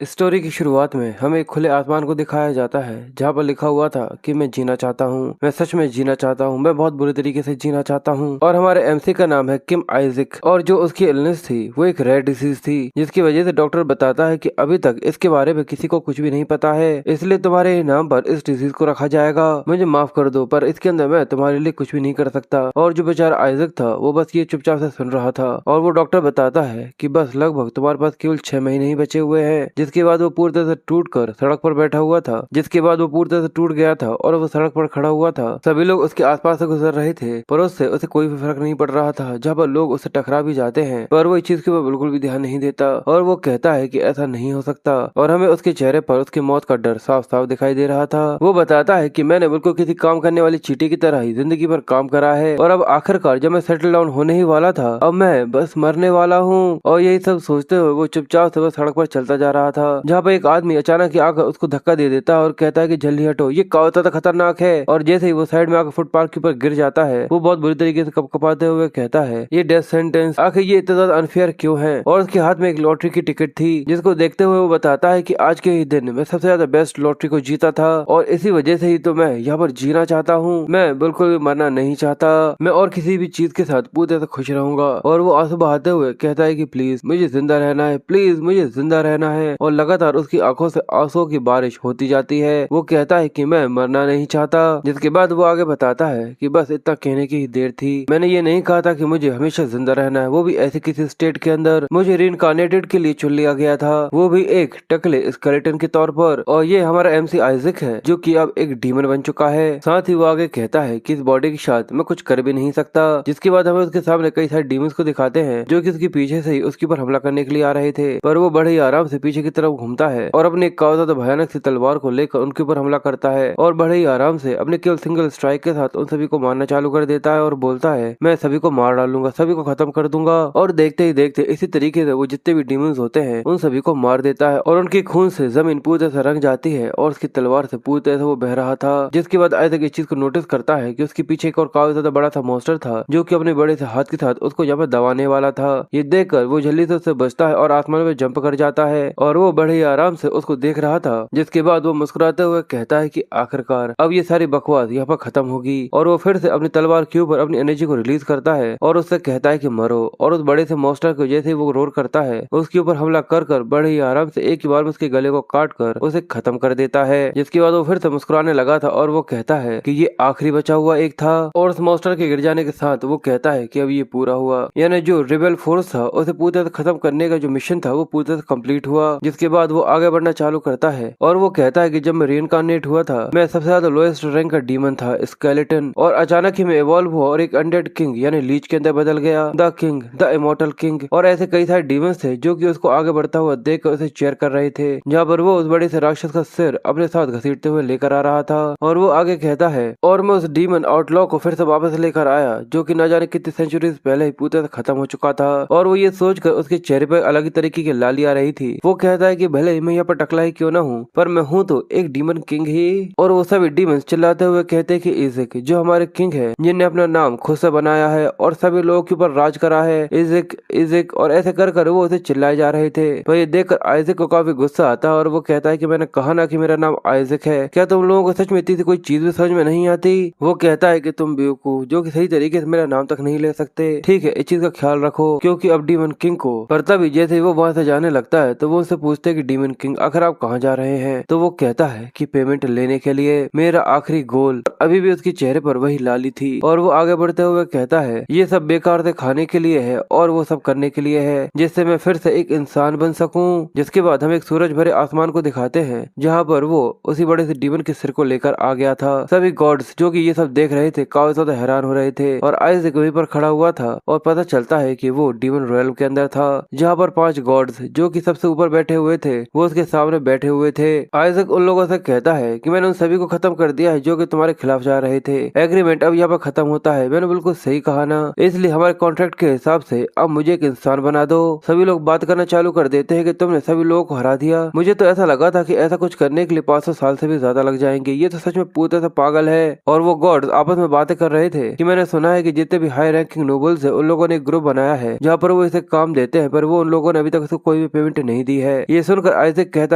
Story की शुरुआत में हमें एक खुले आसमान को दिखाया जाता है जहाँ पर लिखा हुआ था कि मैं जीना चाहता हूँ, मैं सच में जीना चाहता हूँ, मैं बहुत बुरी तरीके से जीना चाहता हूँ। और हमारे एमसी का नाम है किम आइजक और जो उसकी इलनेस थी वो एक रेयर डिसीज थी जिसकी वजह से डॉक्टर बताता है कि अभी तक इसके बारे में किसी को कुछ भी नहीं पता है, इसलिए तुम्हारे नाम पर इस डिसीज को रखा जाएगा। मुझे माफ कर दो पर इसके अंदर मैं तुम्हारे लिए कुछ भी नहीं कर सकता। और जो बेचारा आइजक था वो बस ये चुपचाप से सुन रहा था और वो डॉक्टर बताता है कि बस लगभग तुम्हारे पास केवल 6 महीने ही बचे हुए हैं। जिसके बाद वो पूरी तरह से टूट कर सड़क पर बैठा हुआ था, जिसके बाद वो पूरी तरह से टूट गया था और वो सड़क पर खड़ा हुआ था। सभी लोग उसके आसपास से गुजर रहे थे पर उससे उसे कोई भी फर्क नहीं पड़ रहा था। जहाँ पर लोग उससे टकरा भी जाते हैं पर वो इस चीज के ऊपर बिल्कुल भी ध्यान नहीं देता और वो कहता है कि ऐसा नहीं हो सकता। और हमें उसके चेहरे पर उसकी मौत का डर साफ साफ दिखाई दे रहा था। वो बताता है कि मैंने बिल्कुल किसी काम करने वाली चींटी की तरह ही जिंदगी भर काम करा है और अब आखिरकार जब मैं सेटल डाउन होने ही वाला था अब मैं बस मरने वाला हूँ। और यही सब सोचते हुए वो चुपचाप से बस सड़क पर चलता जा रहा था जहाँ पर एक आदमी अचानक ही आकर उसको धक्का दे देता है और कहता है कि जल्दी हटो, ये कावता तो खतरनाक है। और जैसे ही वो साइड में आकर फुटपाथ के ऊपर गिर जाता है वो बहुत बुरी तरीके से कपकपाते हुए कहता है ये डेथ सेंटेंस, आखिर ये इतना ज्यादा अनफेयर क्यों है। और उसके हाथ में एक लॉटरी की टिकट थी जिसको देखते हुए वो बताता है कि आज के ही दिन मैं सबसे ज्यादा बेस्ट लॉटरी को जीता था और इसी वजह से ही तो मैं यहाँ पर जीना चाहता हूँ, मैं बिल्कुल भी मरना नहीं चाहता, मैं और किसी भी चीज के साथ पूरी तरह से खुश रहूंगा। और वो आंसू बहाते हुए कहता है कि प्लीज मुझे जिंदा रहना है, प्लीज मुझे जिंदा रहना है। और लगातार उसकी आंखों से आंसुओं की बारिश होती जाती है। वो कहता है कि मैं मरना नहीं चाहता। जिसके बाद वो आगे बताता है कि बस इतना कहने की ही देर थी, मैंने ये नहीं कहा था कि मुझे हमेशा जिंदा रहना है, वो भी ऐसे किसी स्टेट के अंदर। मुझे रीइंकार्नेटेड के लिए चुन लिया गया था, वो भी एक टकले स्केलेटन के तौर पर। और ये हमारा एमसी आइजक है जो कि अब एक डीमन बन चुका है। साथ ही वो आगे कहता है कि इस बॉडी के साथ मैं कुछ कर भी नहीं सकता। जिसके बाद हमें उसके सामने कई सारे डीमंस को दिखाते हैं जो कि उसके पीछे से ही उसके ऊपर हमला करने के लिए आ रहे थे। पर वो बड़े ही आराम से पीछे की तरफ घूमता है और अपने कावता भयानक सी तलवार को लेकर उनके ऊपर हमला करता है और बड़े ही आराम से अपने केवल सिंगल स्ट्राइक के साथ उन सभी को मारना चालू कर देता है और बोलता है मैं सभी को मार डालूंगा, सभी को खत्म कर दूंगा। और देखते ही देखते इसी तरीके से वो जितने भी डीमंस होते हैं उन सभी को मार देता है और उनके खून से जमीन पूरी तरह से रंग जाती है और उसकी तलवार से पूरी तरह से वो बह रहा था। जिसके बाद आइजक इस चीज को नोटिस करता है कि उसके पीछे एक और काफी ज्यादा बड़ा सा मॉन्स्टर था जो कि अपने बड़े से हाथ के साथ उसको यहाँ पर दबाने वाला था। ये देखकर वो जल्दी से उससे बचता है और आसमान में जंप कर जाता है और वो बड़े ही आराम से उसको देख रहा था। जिसके बाद वो मुस्कुराते हुए कहता है कि आखिरकार अब ये सारी बकवास यहाँ पर खत्म होगी। और वो फिर से अपनी तलवार के ऊपर अपनी एनर्जी को रिलीज करता है और उससे कहता है कि मरो। और उस बड़े से मॉन्स्टर को जैसे वो रोर करता है उसके ऊपर हमला कर बड़े ही आराम से एक ही बार में उसके गले को काट कर उसे खत्म कर देता है। जिसके बाद वो फिर से मुस्कुराने लगा था और वो कहता है कि ये आखिरी बचा हुआ एक था। और उस मॉन्स्टर के गिर जाने के साथ वो कहता है कि अब ये पूरा हुआ, यानी जो रिबेल फोर्स था उसे पूरी तरह से खत्म करने का जो मिशन था वो पूरी तरह से कंप्लीट हुआ। जिसके बाद वो आगे बढ़ना चालू करता है और वो कहता है कि जब मैं रीइंकार्नेट हुआ था मैं सबसे ज्यादा लोएस्ट रैंक का डीमन था, स्केलेटन, और अचानक ही मैं इवॉल्व हुआ और एक अनडेड किंग यानी लीच के अंदर बदल गया, the king, the immortal king. और ऐसे कई सारे डीमंस थे जो कि उसको आगे बढ़ता हुआ देख कर उसे चेयर कर रहे थे, जहाँ पर वो उस बड़े से राक्षस का सिर अपने साथ घसीटते हुए लेकर आ रहा था। और वो आगे कहता है और मैं उस डीमन आउटलॉ को फिर से वापस लेकर आया जो कि न जाने कितनी सेंचुरीज पहले ही पूरी तरह से खत्म हो चुका था। और वो ये सोचकर उसके चेहरे पर अलग ही तरीके की लाली आ रही थी। वो कहता है कि भले ही मैं यहाँ पर टकला ही क्यों ना हूँ पर मैं हूँ तो एक डीमन किंग ही। और वो सभी डीमंस चिल्लाते हुए कहते हैं कि इज़िक जो हमारे किंग है जिनने अपना नाम खुद से बनाया है और सभी लोगों के ऊपर राज करा है, इज़िक इज़िक। और ऐसे कर वो उसे चिल्लाए जा रहे थे। पर ये देखकर आइजक को काफी गुस्सा आता है और वो कहता है कि मैंने कहा ना कि मेरा नाम आइजक है, क्या तुम लोगों को सच में इतनी सी कोई चीज भी समझ में नहीं आती। वो कहता है कि तुम बेवकूफ जो कि सही तरीके से मेरा नाम तक नहीं ले सकते, ठीक है इस चीज का ख्याल रखो क्योंकि अब डीमन किंग को। पर तभी जैसे ही वो वहाँ से जाने लगता है तो वो उससे पूछते हैं कि डीमन किंग आखिर आप कहाँ जा रहे हैं। तो वो कहता है कि पेमेंट लेने के लिए, मेरा आखिरी गोल। अभी भी उसके चेहरे पर वही लाली थी और वो आगे बढ़ते हुए कहता है ये सब बेकार से खाने के लिए है और वो सब करने के लिए है जिससे मैं फिर से एक इंसान बन सकूं। जिसके बाद हम एक सूरज भरे आसमान को दिखाते हैं जहाँ पर वो उसी बड़े से डीमन के सिर को लेकर आ गया था। सभी गॉड्स जो कि ये सब देख रहे थे काफी ज्यादा हैरान हो रहे थे और आइजक वहीं पर खड़ा हुआ था और पता चलता है कि वो डीमन रॉयल के अंदर था जहाँ पर 5 गॉड्स जो कि सबसे ऊपर बैठे हुए थे वो उसके सामने बैठे हुए थे। आइजक उन लोगों से कहता है कि मैंने उन सभी को खत्म कर दिया है जो कि तुम्हारे खिलाफ जा रहे थे, एग्रीमेंट अब यहाँ पर खत्म होता है, मैंने बिल्कुल सही कहा ना, इसलिए हमारे कॉन्ट्रैक्ट के हिसाब से अब मुझे एक इंसान बना दो। सभी लोग बात करना चालू कर देते हैं कि तुमने सभी लोगों को हरा दिया, मुझे तो ऐसा लगा था कि ऐसा कुछ करने के लिए 500 साल से भी ज्यादा लग जाएंगे, ये तो सच में पूरी तरह से पागल है। और वो गॉड्स आपस में बातें कर रहे थे कि मैंने सुना है कि जितने भी हाई रैंकिंग नोबल्स है उन लोगों ने एक ग्रुप बनाया है जहाँ पर वो इसे काम देते हैं पर वो उन लोगों ने अभी तक उसको कोई भी पेमेंट नहीं दी है। ये सुनकर आइजैक कहता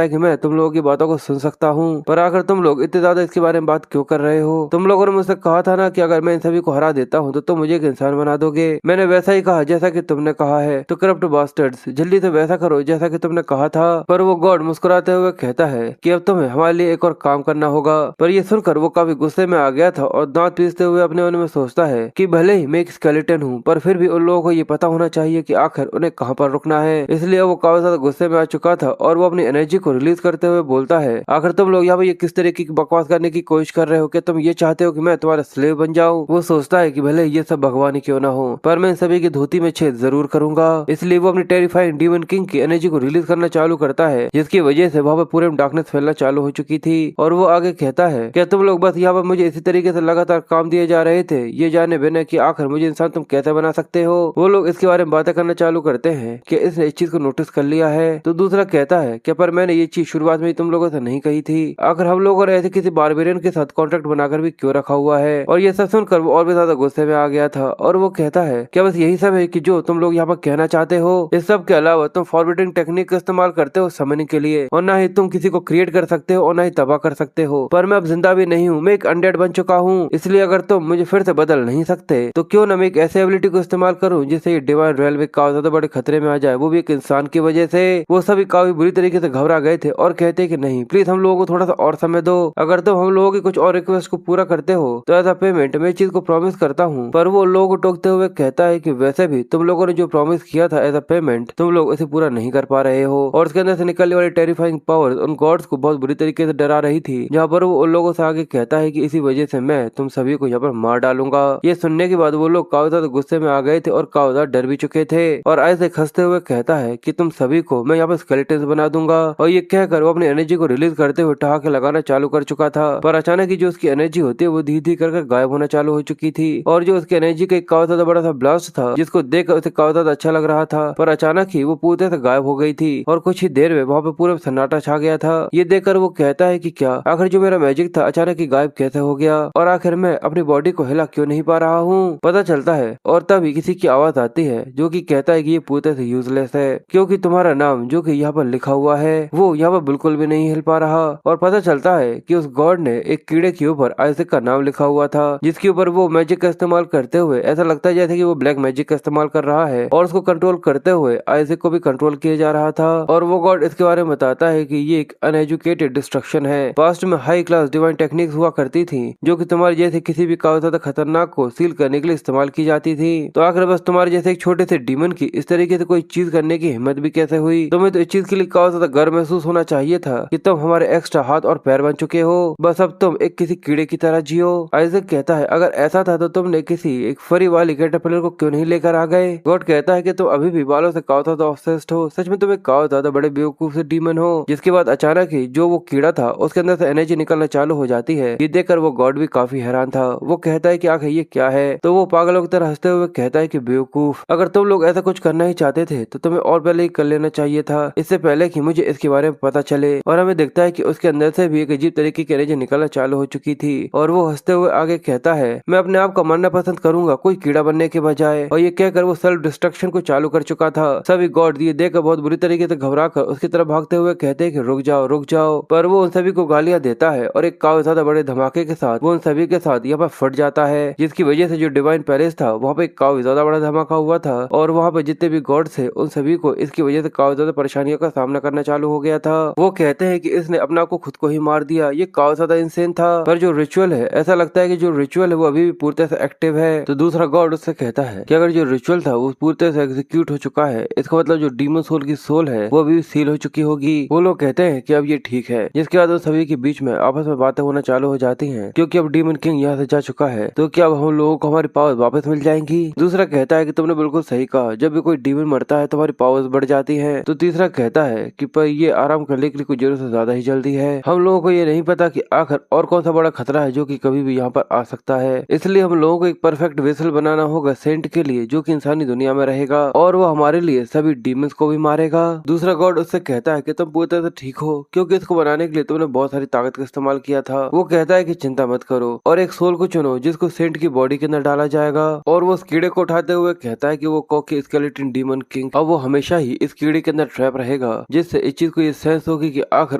है कि मैं तुम लोगों की बातों को सुन सकता हूँ, पर आखिर तुम लोग इतने ज्यादा इसके बारे में बात क्यों कर रहे हो? तुम लोगों ने मुझसे कहा था ना कि अगर मैं इन सभी को हरा देता हूँ तो तुम मुझे एक इंसान बना दोगे। मैंने वैसा ही कहा जैसा कि तुमने कहा है, तो करप्ट बास्टर्ड्स जल्दी से वैसा करो जैसा कि तुमने कहा था। पर वो गॉड मुस्कुराते हुए कहता है कि अब तुम्हें हमारे लिए एक और काम करना होगा। पर ये सुनकर वो काफी गुस्से में आ गया था और दांत पीसते हुए अपने मन में सोचता है कि भले ही मैं एक स्केलेटन हूँ, पर फिर भी उन लोगों को ये पता होना चाहिए कि आखिर उन्हें कहाँ पर रुकना है। इसलिए वो काफी ज्यादा गुस्से में आ चुका था और वो अपनी एनर्जी को रिलीज करते हुए बोलता है, आखिर तुम लोग यहाँ पे ये किस तरीके की बकवास करने की कोशिश कर रहे हो? क्या तुम ये चाहते हो कि मैं तुम्हारा स्लेव बन जाऊँ? वो सोचता है कि भले ये सब भगवान ही क्यों ना हो, पर मैं इन सभी की धोती में छेद जरूर करूंगा। इसलिए वो अपनी टेरिफाइंग डीमन किंग की एनर्जी को रिलीज करना चालू करता है, जिसकी वजह से वहाँ पे पूरे में डार्कनेस फैलना चालू हो चुकी थी। और वो आगे कहता है, क्या तुम लोग बस यहाँ पर मुझे इसी तरीके से लगातार काम दिए जा रहे थे, ये जाने बिना कि आखिर मुझे इंसान तुम कैसे बना सकते हो? वो लोग इसके बारे में बातें करना चालू करते हैं कि इसने इस चीज को नोटिस कर लिया है। तो दूसरा कहता है, क्या पर मैंने ये चीज शुरुआत में ही तुम लोगों से नहीं कही थी? आखिर हम लोगों ने ऐसे किसी बारबेरियन के साथ कॉन्ट्रैक्ट बनाकर भी क्यों रखा हुआ है? और ये सब सुनकर वो और भी ज्यादा गुस्से में आ गया था और वो कहता है, क्या बस यही सब है कि जो तुम लोग यहाँ पर कहना चाहते हो? इस सब के अलावा तुम फॉरबिडिंग टेक्निक का इस्तेमाल करते हो समनिंग के लिए, और ना ही तुम किसी को क्रिएट कर सकते हो और ना ही तबाह कर सकते हो। पर मैं अब जिंदा भी नहीं हूँ, मैं एक अनडेड बन चुका हूँ। इसलिए अगर तुम मुझे फिर से बदल नहीं सकते तो क्यों न मैं एक ऐसे एबिलिटी को इस्तेमाल करूँ जिससे ये डिवाइन रेलवे काफी ज्यादा बड़े खतरे में आ जाए, वो भी एक इंसान की वजह से। वो सभी काफी बुरी तरीके से घबरा गए थे और कहते कि नहीं, प्लीज हम लोगों को थोड़ा सा और समय दो। अगर तुम हम लोगों की कुछ और रिक्वेस्ट को पूरा करते हो तो एज अ पेमेंट मैं इस चीज को प्रॉमिस करता हूँ। पर वो लोगों को टोकते हुए कहता है कि वैसे भी तुम लोगों ने जो प्रॉमिस किया था एज अ पेमेंट, तुम लोग इसे पूरा नहीं कर पा रहे हो। और उसके अंदर से निकलने वाली टेरिफाइंग पावर उन गॉड्स को बहुत बुरी तरीके से डरा रही थी, जहाँ पर वो उन लोगों से आगे कहता है कि इसी वजह से मैं तुम सभी को यहाँ पर मार डालूंगा। ये सुनने के बाद वो लोग काफी ज्यादा गुस्से में आ गए थे और काफी ज्यादा डर भी चुके थे। और ऐसे हंसते हुए कहता है कि तुम सभी को मैं यहाँ पर स्केलेटन्स बना दूंगा। और ये कहकर वो अपनी एनर्जी को रिलीज करते हुए ठहाके लगाना चालू कर चुका था। पर अचानक ही जो उसकी एनर्जी होती है वो धीरे धीरे कर गायब होना चालू हो चुकी थी। और जो उसकी एनर्जी का एक काफी ज्यादा बड़ा सा ब्लास्ट था, जिसको देखकर उसे काफी ज्यादा अच्छा लग रहा था, पर अचानक ही वो पूरे से गायब हो गई थी और कुछ ही देर में वहाँ पे पूरा सन्नाटा छा गया था। ये देखकर वो कहता है कि क्या आखिर जो मेरा मैजिक था अचानक ही गायब कैसे हो गया, और आखिर मैं अपनी बॉडी को हिला क्यों नहीं पा रहा हूँ? पता चलता है और तभी किसी की आवाज आती है जो कि कहता है कि ये पूरे से यूजलेस है, क्योंकि तुम्हारा नाम जो कि यहाँ पर लिखा हुआ है वो यहाँ पर बिल्कुल भी नहीं हिल पा रहा। और पता चलता है कि उस गॉड ने एक कीड़े के ऊपर आइजैक का नाम लिखा हुआ था, जिसके ऊपर वो मैजिक का इस्तेमाल करते हुए ऐसा लगता है जैसे कि वो ब्लैक मैजिक का इस्तेमाल कर रहा है, और उसको कंट्रोल करते हुए आइजैक को भी कंट्रोल किया जा रहा था। और वो गॉड इसके बारे में बताता है कि ये एक अनएजुकेटेड डिस्ट्रक्शन है। पास्ट में हाई क्लास डिवाइन टेक्निक्स हुआ करती थी जो कि तुम्हारे जैसे किसी भी काफी ज्यादा खतरनाक को सील करने के लिए इस्तेमाल की जाती थी। तो आखिर बस तुम्हारे जैसे एक छोटे से डीमन की इस तरीके से कोई चीज करने की हिम्मत भी कैसे हुई? तुम्हें तो इस चीज के लिए काफी ज्यादा गर्व महसूस होना चाहिए था कि तुम हमारे एक्स्ट्रा हाथ और पैर बन चुके हो। बस अब तुम एक किसी कीड़े की तरह जियो। आइजैक कहता है, अगर ऐसा था तो तुमने किसी एक फरी वाली कैटरपिलर को क्यों नहीं लेकर आ गए? गॉड कहता है कि तुम अभी भी बालों से काफी ज्यादा ऑब्सेस्ड हो। सच में तुम एक काफी ज्यादा बड़े बेवकूफ से डीमन हो। जिसके बाद अचानक ही जो वो कीड़ा था उसके अंदर से एनर्जी निकलना चालू हो जाती है। ये देखकर वो गॉड भी काफी हैरान था। वो कहता है कि आखिर ये क्या है? तो वो पागलों की तरह हंसते हुए कहता है कि बेवकूफ, अगर तुम लोग ऐसा कुछ करना ही चाहते थे तो तुम्हें और पहले ही कर लेना चाहिए था, इससे पहले कि मुझे इसके बारे में पता चले। और हमें दिखता है कि उसके अंदर से भी एक अजीब तरीके की एनर्जी निकलना चालू हो चुकी थी। और वो हंसते हुए आगे कहता है, मैं अपने आप को मारना पसंद करूंगा कोई कीड़ा बनने के बजाय। और ये कहकर वो सेल्फ डिस्ट्रक्शन को चालू कर चुका था। सभी गॉड ये देखकर बहुत बुरी तरीके से घबरा कर उसकी तरफ भागते हुए कहते हैं कि रुक जाओ रुक जाओ। पर वो उन सभी को गालियां देता है और एक काफी ज्यादा बड़े धमाके के साथ वो उन सभी के साथ यहाँ पर फट जाता है, जिसकी वजह से जो डिवाइन पैलेस था वहाँ पे काफी ज्यादा बड़ा धमाका हुआ था। और वहाँ पे जितने भी गॉड थे उन सभी को इसकी वजह से काफी ज्यादा परेशानियों का सामना करना चालू हो गया था। वो कहते हैं कि इसने अपने आप को खुद को ही मार दिया, ये काफी ज्यादा इंसेन था। पर जो रिचुअल है, ऐसा लगता है कि जो रिचुअल है वो अभी भी पूरी तरह से एक्टिव है। तो दूसरा गॉड उससे कहता है कि अगर जो रिचुअल था वो पूरी तरह से एग्जीक्यूट हो चुका है, इसका मतलब जो डीमन सोल की सोल है वो अभी भी सील हो चुकी होगी। वो लोग कहते हैं कि अब ये ठीक है। जिसके बाद उन सभी के बीच में आपस में बातें होना चालू हो जाती हैं, क्योंकि अब डीमन किंग यहाँ से जा चुका है। तो क्या अब हम लोगों को हमारी पावर्स वापस मिल जाएंगी? दूसरा कहता है कि तुमने बिल्कुल सही कहा, जब भी कोई डीमन मरता है तो हमारी पावर्स बढ़ जाती है। तो तीसरा कहता है कि पर ये आराम करने के लिए कुछ जरूरत से ज्यादा ही जल्दी है। हम लोगों को ये नहीं पता कि आखिर और कौन सा बड़ा खतरा है जो कि कभी भी यहाँ पर आ सकता है। इसलिए हम लोगों को एक परफेक्ट वेसल बनाना होगा सेंट के लिए, जो कि इंसानी दुनिया में रहेगा और वो हमारे लिए सभी डीमंस को भी मारेगा। दूसरा गॉड उससे कहता है कि तुम पूरी तरह से ठीक हो, क्योंकि इसको बनाने के लिए तुमने बहुत सारी ताकत का इस्तेमाल किया था। वो कहता है कि चिंता मत करो और एक सोल को चुनो जिसको सेंट की बॉडी के अंदर डाला जाएगा। और वो उस कीड़े को उठाते हुए कहता है कि वो कॉकी स्केलेटन डीमन किंग अब वो हमेशा ही इस कीड़े के अंदर ट्रैप रहेगा। करेगा जिससे इस चीज को ये सेंस होगी कि आखिर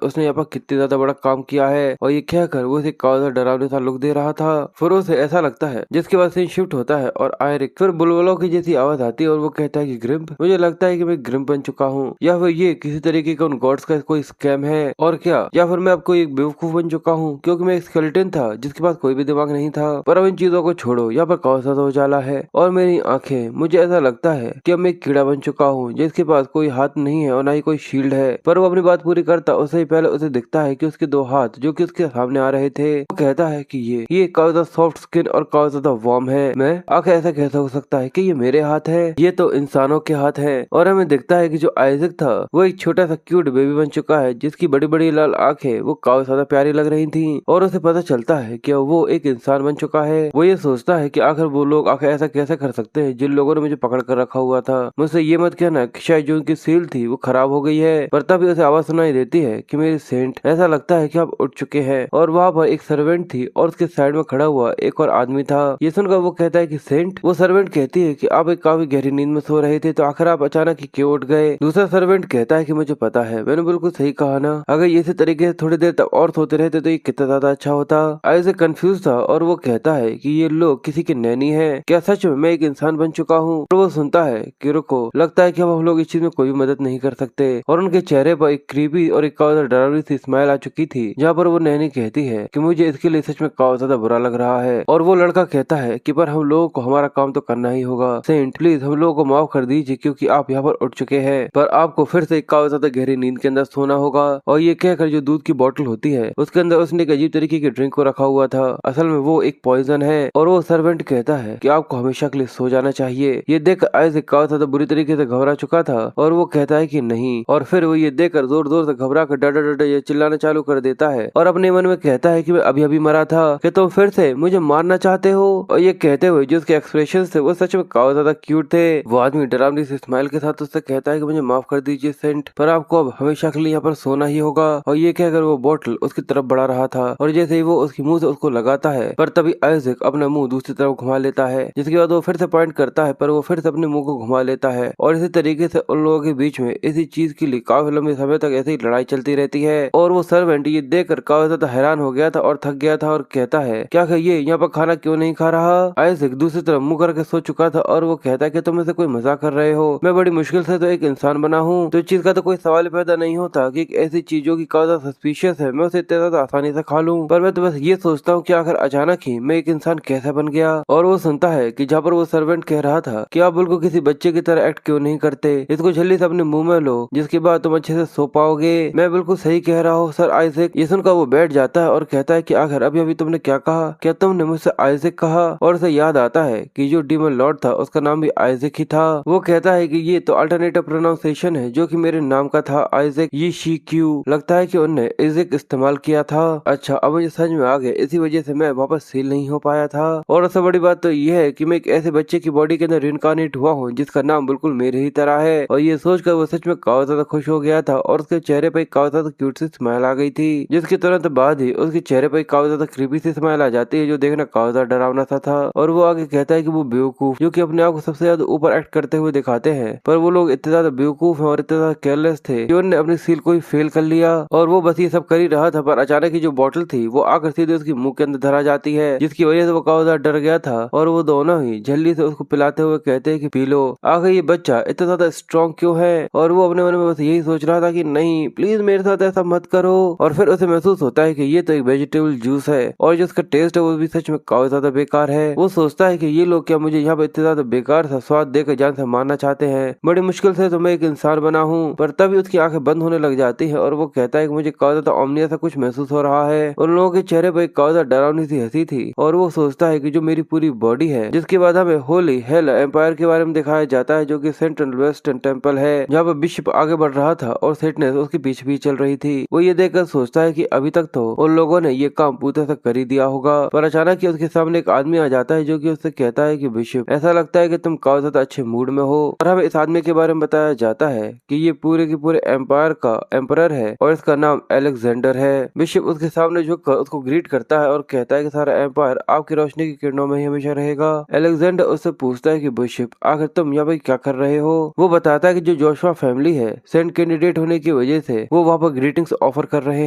उसने यहाँ पर कितनी ज्यादा बड़ा काम किया है। और ये कहकर वो उसे काफी डरावने सा लुक दे रहा था। फिर उसे ऐसा लगता है जिसके बाद सीन शिफ्ट होता है और आयरिक फिर बुलबुलों की जैसी आवाज आती है और वो कहता है कि ग्रिम्प, मुझे लगता है कि मैं ग्रिम्प बन चुका हूँ, या फिर ये किसी तरीके का उन गॉड्स का कोई स्कैम है और क्या, या फिर मैं अब कोई एक बेवकूफ बन चुका हूँ क्योंकि मैं एक स्केलेटन था जिसके पास कोई भी दिमाग नहीं था। पर अब इन चीजों को छोड़ो, यहाँ पर कौन सा उजाला है और मेरी आंखें, मुझे ऐसा लगता है कि अब मैं एक कीड़ा बन चुका हूँ जिसके पास कोई हाथ नहीं है और ना ही कोई शील्ड है। पर वो अपनी बात पूरी करता उससे ही पहले उसे दिखता है कि उसके दो हाथ जो कि उसके सामने आ रहे थे। वो कहता है कि ये काफी ज्यादा सॉफ्ट स्किन और काफी ज्यादा वार्म है। मैं आखिर ऐसा कैसे हो सकता है कि ये मेरे हाथ है, ये तो इंसानों के हाथ है। और हमें दिखता है कि जो आइजक था वो एक छोटा सा क्यूट बेबी बन चुका है जिसकी बड़ी बड़ी लाल आंखें वो काफी ज्यादा प्यारी लग रही थी। और उसे पता चलता है कि वो एक इंसान बन चुका है। वो ये सोचता है कि आखिर वो लोग आखिर ऐसा कैसे कर सकते हैं जिन लोगों ने मुझे पकड़ कर रखा हुआ था। मुझसे ये मत कहना कि शायद जो उनकी सील थी वो खराब हो गई है। पर तभी उसे आवाज सुनाई देती है कि मेरी सेंट, ऐसा लगता है कि आप उठ चुके हैं। और वहाँ पर एक सर्वेंट थी और उसके साइड में खड़ा हुआ एक और आदमी था। ये सुनकर वो कहता है कि सेंट, वो सर्वेंट कहती है कि आप एक काफी गहरी नींद में सो रहे थे तो आखिर आप अचानक ही क्यों उठ गए। दूसरा सर्वेंट कहता है कि मुझे पता है, मैंने बिल्कुल सही कहा ना, अगर ये इसी तरीके से थोड़ी देर तक और सोते रहते तो ये कितना ज्यादा अच्छा होता। आइजैक कंफ्यूज था और वो कहता है कि ये लोग किसी की नैनी है, क्या सच में मैं एक इंसान बन चुका हूँ। और वो सुनता है कि रुको, लगता है कि अब हम लोग इस चीज में कोई भी मदद नहीं कर सकते। और उनके चेहरे पर एक क्रीपी और एक काफी डरावनी सी स्माइल आ चुकी थी जहाँ पर वो नैनी कहती है कि मुझे इसके लिए सच में काफी ज्यादा बुरा लग रहा है। और वो लड़का कहता है कि पर हम लोगों को हमारा काम तो करना ही होगा। सेंट प्लीज हम लोगों को माफ कर दीजिए क्योंकि आप यहाँ पर उठ चुके हैं, पर आपको फिर से काफी ज्यादा गहरी नींद के अंदर सोना होगा। और ये कहकर जो दूध की बोतल होती है उसके अंदर उसने एक अजीब तरीके की ड्रिंक को रखा हुआ था, असल में वो एक पॉइजन है। और वो सर्वेंट कहता है कि आपको हमेशा के लिए सो जाना चाहिए। ये देख आइजैक काफी ज्यादा बुरी तरीके से घबरा चुका था और वो कहता है कि नहीं। और फिर वो ये देखकर जोर जोर से घबरा कर डर डर ये चिल्लाना चालू कर देता है और अपने मन में कहता है कि मैं अभी अभी मरा था, कि तुम फिर से मुझे मारना चाहते हो। और ये कहते हुए जो उसके एक्सप्रेशन थे वो सच में काफी ज्यादा क्यूट थे। वो आदमी डरावनी सी स्माइल के साथ उससे कहता है कि मुझे माफ कर दीजिए सेंट, पर आपको अब हमेशा के लिए यहाँ पर सोना ही होगा। और ये कहकर वो बोतल उसकी तरफ बढ़ा रहा था और जैसे ही वो उसकी मुंह से उसको लगाता है, पर तभी आइजैक अपना मुंह दूसरी तरफ घुमा लेता है, जिसके बाद वो फिर से पॉइंट करता है पर वो फिर से अपने मुंह को घुमा लेता है। और इसी तरीके से उन लोगों के बीच में इसी चीज के लिए काफी लंबे समय तक ऐसी ही लड़ाई चलती रहती है। और वो सर्वेंट ये देखकर काफी ज्यादा हैरान हो गया था और थक गया था और कहता है क्या ये यहाँ पर खाना क्यों नहीं खा रहा। आइजैक दूसरी तरफ मुंह करके सो चुका था और वो कहता है कि तुम मुझसे कोई मजाक कर रहे हो, मैं बड़ी मुश्किल से तो एक इंसान बना हूँ, तो इस चीज का तो कोई सवाल ही पैदा नहीं होता कि एक ऐसी चीजों की काफी सस्पिशियस है मैं उसे इतने ज्यादा आसानी से खा लूं। पर मैं तो बस ये सोचता हूँ कि आखिर अचानक ही मैं एक इंसान कैसे बन गया। और वो सुनता है कि जहाँ पर वो सर्वेंट कह रहा था कि आप बिल्कुल किसी बच्चे की तरह एक्ट क्यों नहीं करते, इसको जल्दी से अपने मुंह में लो जिसके बाद तुम अच्छे से सो पाओगे। मैं बिल्कुल सही कह रहा हूँ सर आइजैक। ये सुनकर वो बैठ जाता है और कहता है कि आखिर अभी अभी तुमने क्या कहा, क्या तुमने मुझसे आइजैक कहा। और उसे याद आता है कि जो डीमन लॉर्ड था उसका नाम भी आइजैक ही था। वो कहता है कि ये तो अल्टरनेटिव प्रोनाउंसिएशन है जो कि मेरे नाम का था आइजैक, ये शी क्यू, लगता है कि उन्होंने आइजैक इस्तेमाल किया था। अच्छा अब मुझे समझ में आ गया, इसी वजह से मैं वापस सील नहीं हो पाया था। और सबसे बड़ी बात तो ये है कि मैं एक ऐसे बच्चे की बॉडी के अंदर रिइनकार्नेट हुआ हूँ जिसका नाम बिल्कुल मेरे ही तरह है। और ये सोचकर वो सच में काफी ज्यादा खुश हो गया था और उसके चेहरे पर काफी ज्यादा क्यूट सी स्माइल आ गई थी, जिसके तुरंत बाद ही उसके चेहरे पर काफी ज्यादा क्रीपी सी स्माइल आ जाती है जो देखना काफी ज्यादा डरावना सा था। और वो आगे कहता है कि वो बेवकूफ जो कि अपने आप को सबसे ज्यादा ऊपर एक्ट करते हुए दिखाते हैं, पर वो लोग इतने ज्यादा बेवकूफ हैं और इतने ज्यादा केयरलेस थे कि उन्होंने अपनी सील को ही फेल कर लिया। और वो बस ये सब कर ही रहा था पर अचानक ही जो बोतल थी वो आकर सीधे उसकी मुंह के अंदर धरा जाती है, जिसकी वजह से वो काफी ज्यादा डर गया था। और वो दोनों ही जल्दी से उसको पिलाते हुए कहते हैं कि पी लो। आखिर ये बच्चा इतना ज्यादा स्ट्रॉन्ग क्यों है। और वो अपने मन में बस यही सोच रहा था कि नहीं प्लीज मेरे साथ ऐसा मत करो। और फिर उसे महसूस होता है कि ये तो एक वेजिटेबल जूस है और जो उसका टेस्ट है वो भी सच में काफी ज्यादा बेकार है। वो सोचता है कि ये लोग क्या मुझे यहाँ पे इतने ज्यादा बेकार सा स्वाद देकर जान से मारना चाहते हैं, बड़ी मुश्किल से तो मैं एक इंसान बना हूँ। पर तभी उसकी आंखें बंद होने लग जाती है और वो कहता है कि मुझे काफी ज्यादा ओमनिया सा कुछ महसूस हो रहा है। उन लोगों के चेहरे पर एक काफी ज्यादा डरावनी सी हंसी थी और वो सोचता है कि जो मेरी पूरी बॉडी है। जिसके बाद हमें होली हेल एम्पायर के बारे में दिखाया जाता है जो कि सेंट्रल वेस्टर्न टेम्पल है, जहाँ पर बिशप आगे बढ़ रहा था और सेटनेस उसके पीछे भी चल रही थी। वो ये देखकर सोचता है कि अभी तक तो उन लोगों ने ये काम पूरी तरह कर ही दिया होगा। पर अचानक ही उसके सामने एक आदमी आ जाता है जो कि उससे कहता है कि बिशप ऐसा लगता है कि तुम काफी ज्यादा अच्छे मूड में हो। और हमें इस आदमी के बारे में बताया जाता है कि ये पूरे के पूरे एम्पायर का एम्परर है और इसका नाम अलेक्जेंडर है। बिशप उसके सामने झुककर उसको ग्रीट करता है और कहता है कि सारा एम्पायर आपकी रोशनी की किरणों में ही हमेशा रहेगा। अलेक्जेंडर उससे पूछता है कि बिशप आखिर तुम यहाँ पे क्या कर रहे हो। वो बताता है कि जो जोशुआ फैमिली है है सेंट कैंडिडेट होने की वजह से वो वहाँ पर ग्रीटिंग्स ऑफर कर रहे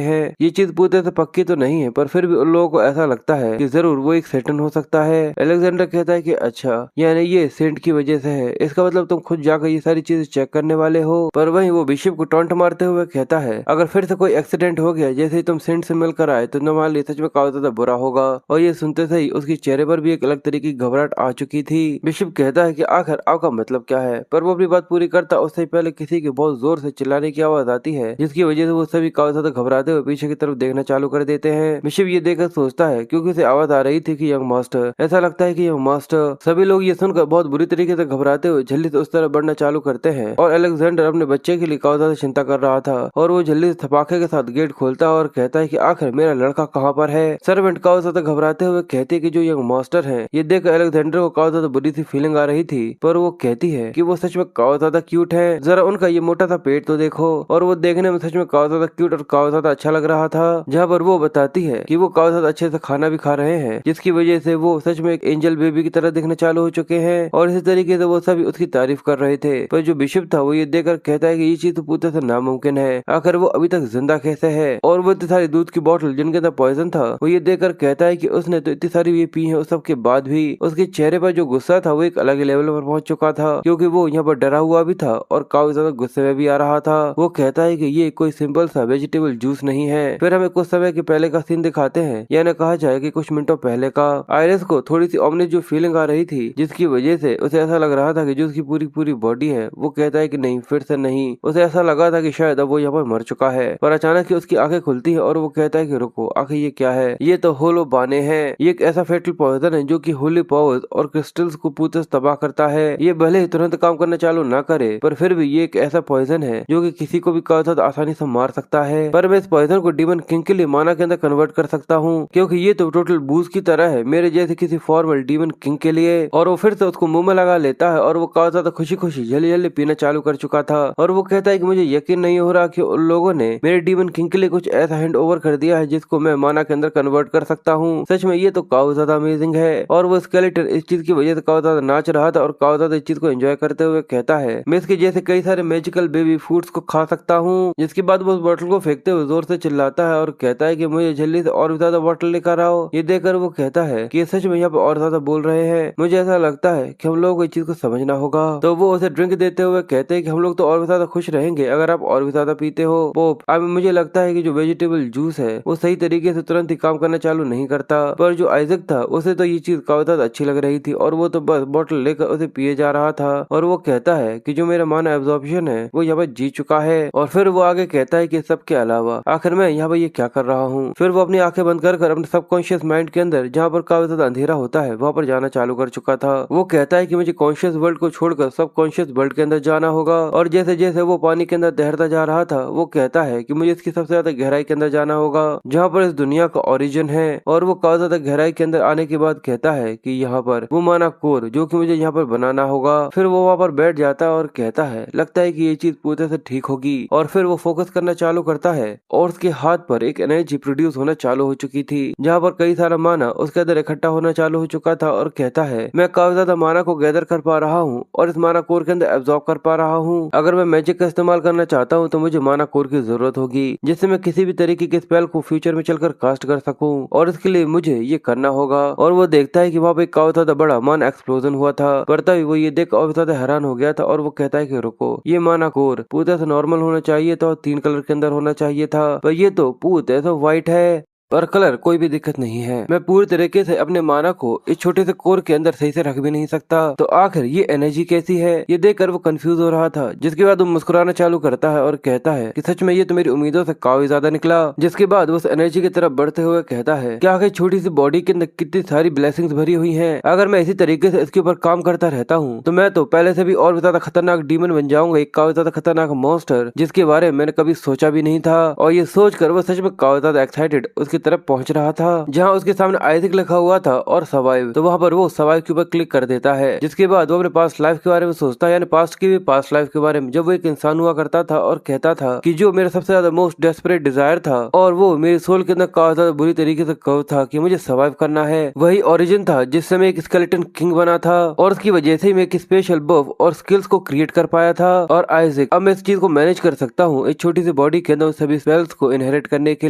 हैं। ये चीज पूरी तरह से पक्की तो नहीं है पर फिर भी उन लोगों को ऐसा लगता है कि जरूर वो एक सेटन हो सकता है। अलेक्जेंडर कहता है कि अच्छा यानी ये सेंट की वजह से है, इसका मतलब तुम खुद जाकर ये सारी चीजें चेक करने वाले हो। पर वहीं वो बिशप को टॉन्ट मारते हुए कहता है अगर फिर से कोई एक्सीडेंट हो गया जैसे ही तुम सेंट से मिलकर आए तो तुम्हारे लिए सच में काफी ज्यादा बुरा होगा। और ये सुनते से ही उसके चेहरे पर भी एक अलग तरीके की घबराहट आ चुकी थी। बिशप कहता है कि आखिर आपका मतलब क्या है, पर वो अपनी बात पूरी करता उससे पहले किसी के बहुत जोर से चिल्लाने की आवाज आती है जिसकी वजह से वो सभी काफी ज्यादा घबराते हुए पीछे की तरफ देखना चालू कर देते हैं। बिशप ये देखकर सोचता है क्योंकि उसे आवाज आ रही थी कि यंग मास्टर, ऐसा लगता है कि यंग मास्टर। सभी लोग ये सुनकर बहुत बुरी तरीके से घबराते हुए जल्दी से उस तरफ बढ़ना चालू करते हैं और अलेक्जेंडर अपने बच्चे के लिए काफी ज्यादा चिंता कर रहा था और वो जल्दी से थपाके के साथ गेट खोलता है और कहता है कि आखिर मेरा लड़का कहाँ पर है। सर्वेंट काफी ज्यादा घबराते हुए कहती है कि जो यंग मास्टर है। ये देख अलेक्जेंडर को काफी ज्यादा बुरी सी फीलिंग आ रही थी पर वो कहती है कि वो सच में काफी ज्यादा क्यूट है, जरा उनका ये मोटा सा पेट तो देखो। और वो देखने में सच में काफी ज्यादा क्यूट और काफी ज्यादा अच्छा लग रहा था। जहाँ पर वो बताती है कि वो काफी ज्यादा अच्छे से खाना भी खा रहे हैं जिसकी वजह से वो सच में एक एंजल बेबी की तरह दिखना चालू हो चुके हैं और इसी तरीके से वो सभी उसकी तारीफ कर रहे थे। पर जो बिशप था वो ये देखकर कहता है कि ये चीज तो पूरी तरह से नामुमकिन है, आखिर वो अभी तक जिंदा कैसे है। और वो इतनी सारी दूध की बोतल जिनके अंदर पॉइजन था वो ये देखकर कहता है कि उसने तो इतनी सारी ये पी है, उस सब के बाद भी उसके चेहरे पर जो गुस्सा था वो एक अलग ही लेवल पर पहुंच चुका था क्योंकि वो यहाँ पर डरा हुआ भी था और काफी ज्यादा गुस्से में भी आ रहा था। वो कहता है कि ये कोई सिंपल सा वेजिटेबल जूस नहीं है। फिर हमें कुछ समय के पहले का सीन दिखाते हैं, यानी कहा जाए कि कुछ मिनटों पहले का। आयरिस को थोड़ी सी ऑमनिस जो फीलिंग आ रही थी जिसकी वजह से उसे ऐसा लग रहा था कि जो उसकी पूरी पूरी बॉडी है वो कहता है कि नहीं फिर से नहीं। उसे ऐसा लगा था कि शायद अब वो यहाँ पर मर चुका है पर अचानक ही उसकी आंखें खुलती है और वो कहता है कि रुको आखिर ये क्या है। ये तो होलो बाने हैं, ये एक ऐसा फेटल पॉइजन है जो कि होली पावर्स और क्रिस्टल्स को पूरी तरह तबाह करता है। ये भले ही तुरंत काम करना चालू ना करे पर फिर भी ये एक ऐसा पॉइजन है जो कि किसी को भी काफी आसानी से मार सकता है। पर मैं इस पॉइजन को डीमन किंग के लिए माना के अंदर कन्वर्ट कर सकता हूँ क्योंकि ये तो टोटल बूज की तरह है मेरे जैसे किसी फॉर्मल डीमन किंग के लिए। और वो फिर से उसको मुंह में लगा लेता है और वो काफी ज्यादा खुशी खुशी जल्दी जल्दी पीना चालू कर चुका था। और वो कहता है कि मुझे यकीन नहीं हो रहा कि उन लोगों ने मेरे डीमन किंग के लिए कुछ ऐसा हैंड ओवर कर दिया है जिसको मैं माना के अंदर कन्वर्ट कर सकता हूँ। सच में ये तो काफी ज्यादा अमेजिंग है। और वो स्केलेटन इस चीज की वजह से काफी ज्यादा नाच रहा था और काफी ज्यादा इस चीज को एंजॉय करते हुए कहता है मैं इसके जैसे कई सारे मैजिकल बेबी फूड्स को खा सकता हूँ। जिसके बाद वो उस बोतल को फेंकते हुए जोर से चिल्लाता है और कहता है कि मुझे जल्दी से और भी ज्यादा बोतल लेकर आओ। ये देखकर वो कहता है कि सच में यहाँ पे और ज्यादा बोल रहे हैं, मुझे ऐसा लगता है कि हम लोगों को इस चीज को समझना होगा। तो वो उसे ड्रिंक देते हुए कहते हैं कि हम लोग तो और भी ज्यादा खुश रहेंगे अगर आप और भी ज्यादा पीते हो पोप। अब मुझे लगता है कि जो वेजिटेबल जूस है वो सही तरीके से तुरंत ही काम करना चालू नहीं करता। पर जो आइजक था उसे तो ये चीज काफी ज्यादा अच्छी लग रही थी और वो तो बस बोतल लेकर उसे पिए जा रहा था। और वो कहता है कि जो मेरा माना एब्जॉर्प्शन है वो यहाँ पर जी चुका है। और फिर वो आगे कहता है कि सबके अलावा आखिर मैं यहाँ पर ये क्या कर रहा हूँ। फिर वो अपनी आंखें बंद कर अपने सबकॉन्शियस माइंड के अंदर जहाँ पर काफी ज्यादा अंधेरा होता है वहाँ पर जाना चालू कर चुका था। वो कहता है कि मुझे कॉन्शियस वर्ल्ड को छोड़कर सबकॉन्शियस वर्ल्ड के अंदर जाना होगा। और जैसे जैसे वो पानी के अंदर तैरता जा रहा था वो कहता है कि मुझे इसकी सबसे ज्यादा गहराई के अंदर जाना होगा जहाँ पर इस दुनिया का ओरिजिन है। और वो काफी ज्यादा गहराई के अंदर आने के बाद कहता है कि यहाँ पर वो माना कोर जो कि मुझे यहाँ पर बनाना होगा। फिर वो वहाँ पर बैठ जाता है और कहता है लगता है कि ये चीज पूरी तरह से ठीक होगी। और फिर वो फोकस करना चालू करता है और उसके हाथ पर एक एनर्जी प्रोड्यूस होना चालू हो चुकी थी जहाँ पर कई सारा माना उसके अंदर इकट्ठा होना चालू हो चुका था। और कहता है मैं काफी ज्यादा माना को गैदर कर पा रहा हूँ और इस माना कोर के अंदर एब्जॉर्ब कर पा रहा हूँ। अगर मैं मैजिक का इस्तेमाल करना चाहता हूँ तो मुझे माना कोर की जरूरत होगी जिससे मैं किसी भी तरीके के स्पेल को फ्यूचर में चलकर कास्ट कर सकूं और इसके लिए मुझे ये करना होगा। और वो देखता है कि वहाँ पे काफी ज्यादा बड़ा माना एक्सप्लोजन हुआ था पर तभी वो ये देख और ज्यादा हैरान हो गया था। और वो कहता है कि रुको ये माना कोर पूरी तरह से नॉर्मल होना चाहिए था और 3 कलर के अंदर होना चाहिए था पर ये तो पूरी तरह से व्हाइट है। पर कलर कोई भी दिक्कत नहीं है, मैं पूरी तरीके से अपने माना को इस छोटे से कोर के अंदर सही से रख भी नहीं सकता तो आखिर ये एनर्जी कैसी है। ये देखकर वो कंफ्यूज हो रहा था जिसके बाद वो मुस्कुराना चालू करता है और कहता है कि सच में ये तो मेरी उम्मीदों से काफी ज्यादा निकला। जिसके बाद वो उस एनर्जी की तरफ बढ़ते हुए कहता है कि आखिर छोटी सी बॉडी के अंदर कितनी सारी ब्लेसिंग्स भरी हुई है, अगर मैं इसी तरीके से इसके ऊपर काम करता रहता हूँ तो मैं तो पहले से भी और भी ज्यादा खतरनाक डीमन बन जाऊंगा, एक काफी ज्यादा खतरनाक मॉन्स्टर जिसके बारे में मैंने कभी सोचा भी नहीं था। और ये सोच कर वो सच में काफी ज्यादा एक्साइटेड उसकी तरफ पहुंच रहा था जहाँ उसके सामने आइजैक लिखा हुआ था और सर्वाइव। तो वहाँ पर वो सर्वाइव के ऊपर क्लिक कर देता है, जिसके बाद वो अपने पास्ट लाइफ के बारे में सोचता है, यानी पास्ट की भी पास्ट लाइफ के बारे में, जब वो एक इंसान हुआ करता था और कहता था कि जो मेरा सबसे ज्यादा मोस्ट डेस्परेट डिजायर था और वो मेरे सोल के अंदर काफी ज्यादा बुरी तरीके से कव था कि मुझे सर्वाइव करना है, वही ओरिजिन था जिससे मैं एक स्केलेटन किंग बना था और उसकी वजह से मैं एक स्पेशल बफ और स्किल्स को क्रिएट कर पाया था। और आइजैक, अब मैं इस चीज को मैनेज कर सकता हूँ एक छोटी सी बॉडी के अंदर सभी स्पेल्स को इनहेरिट करने के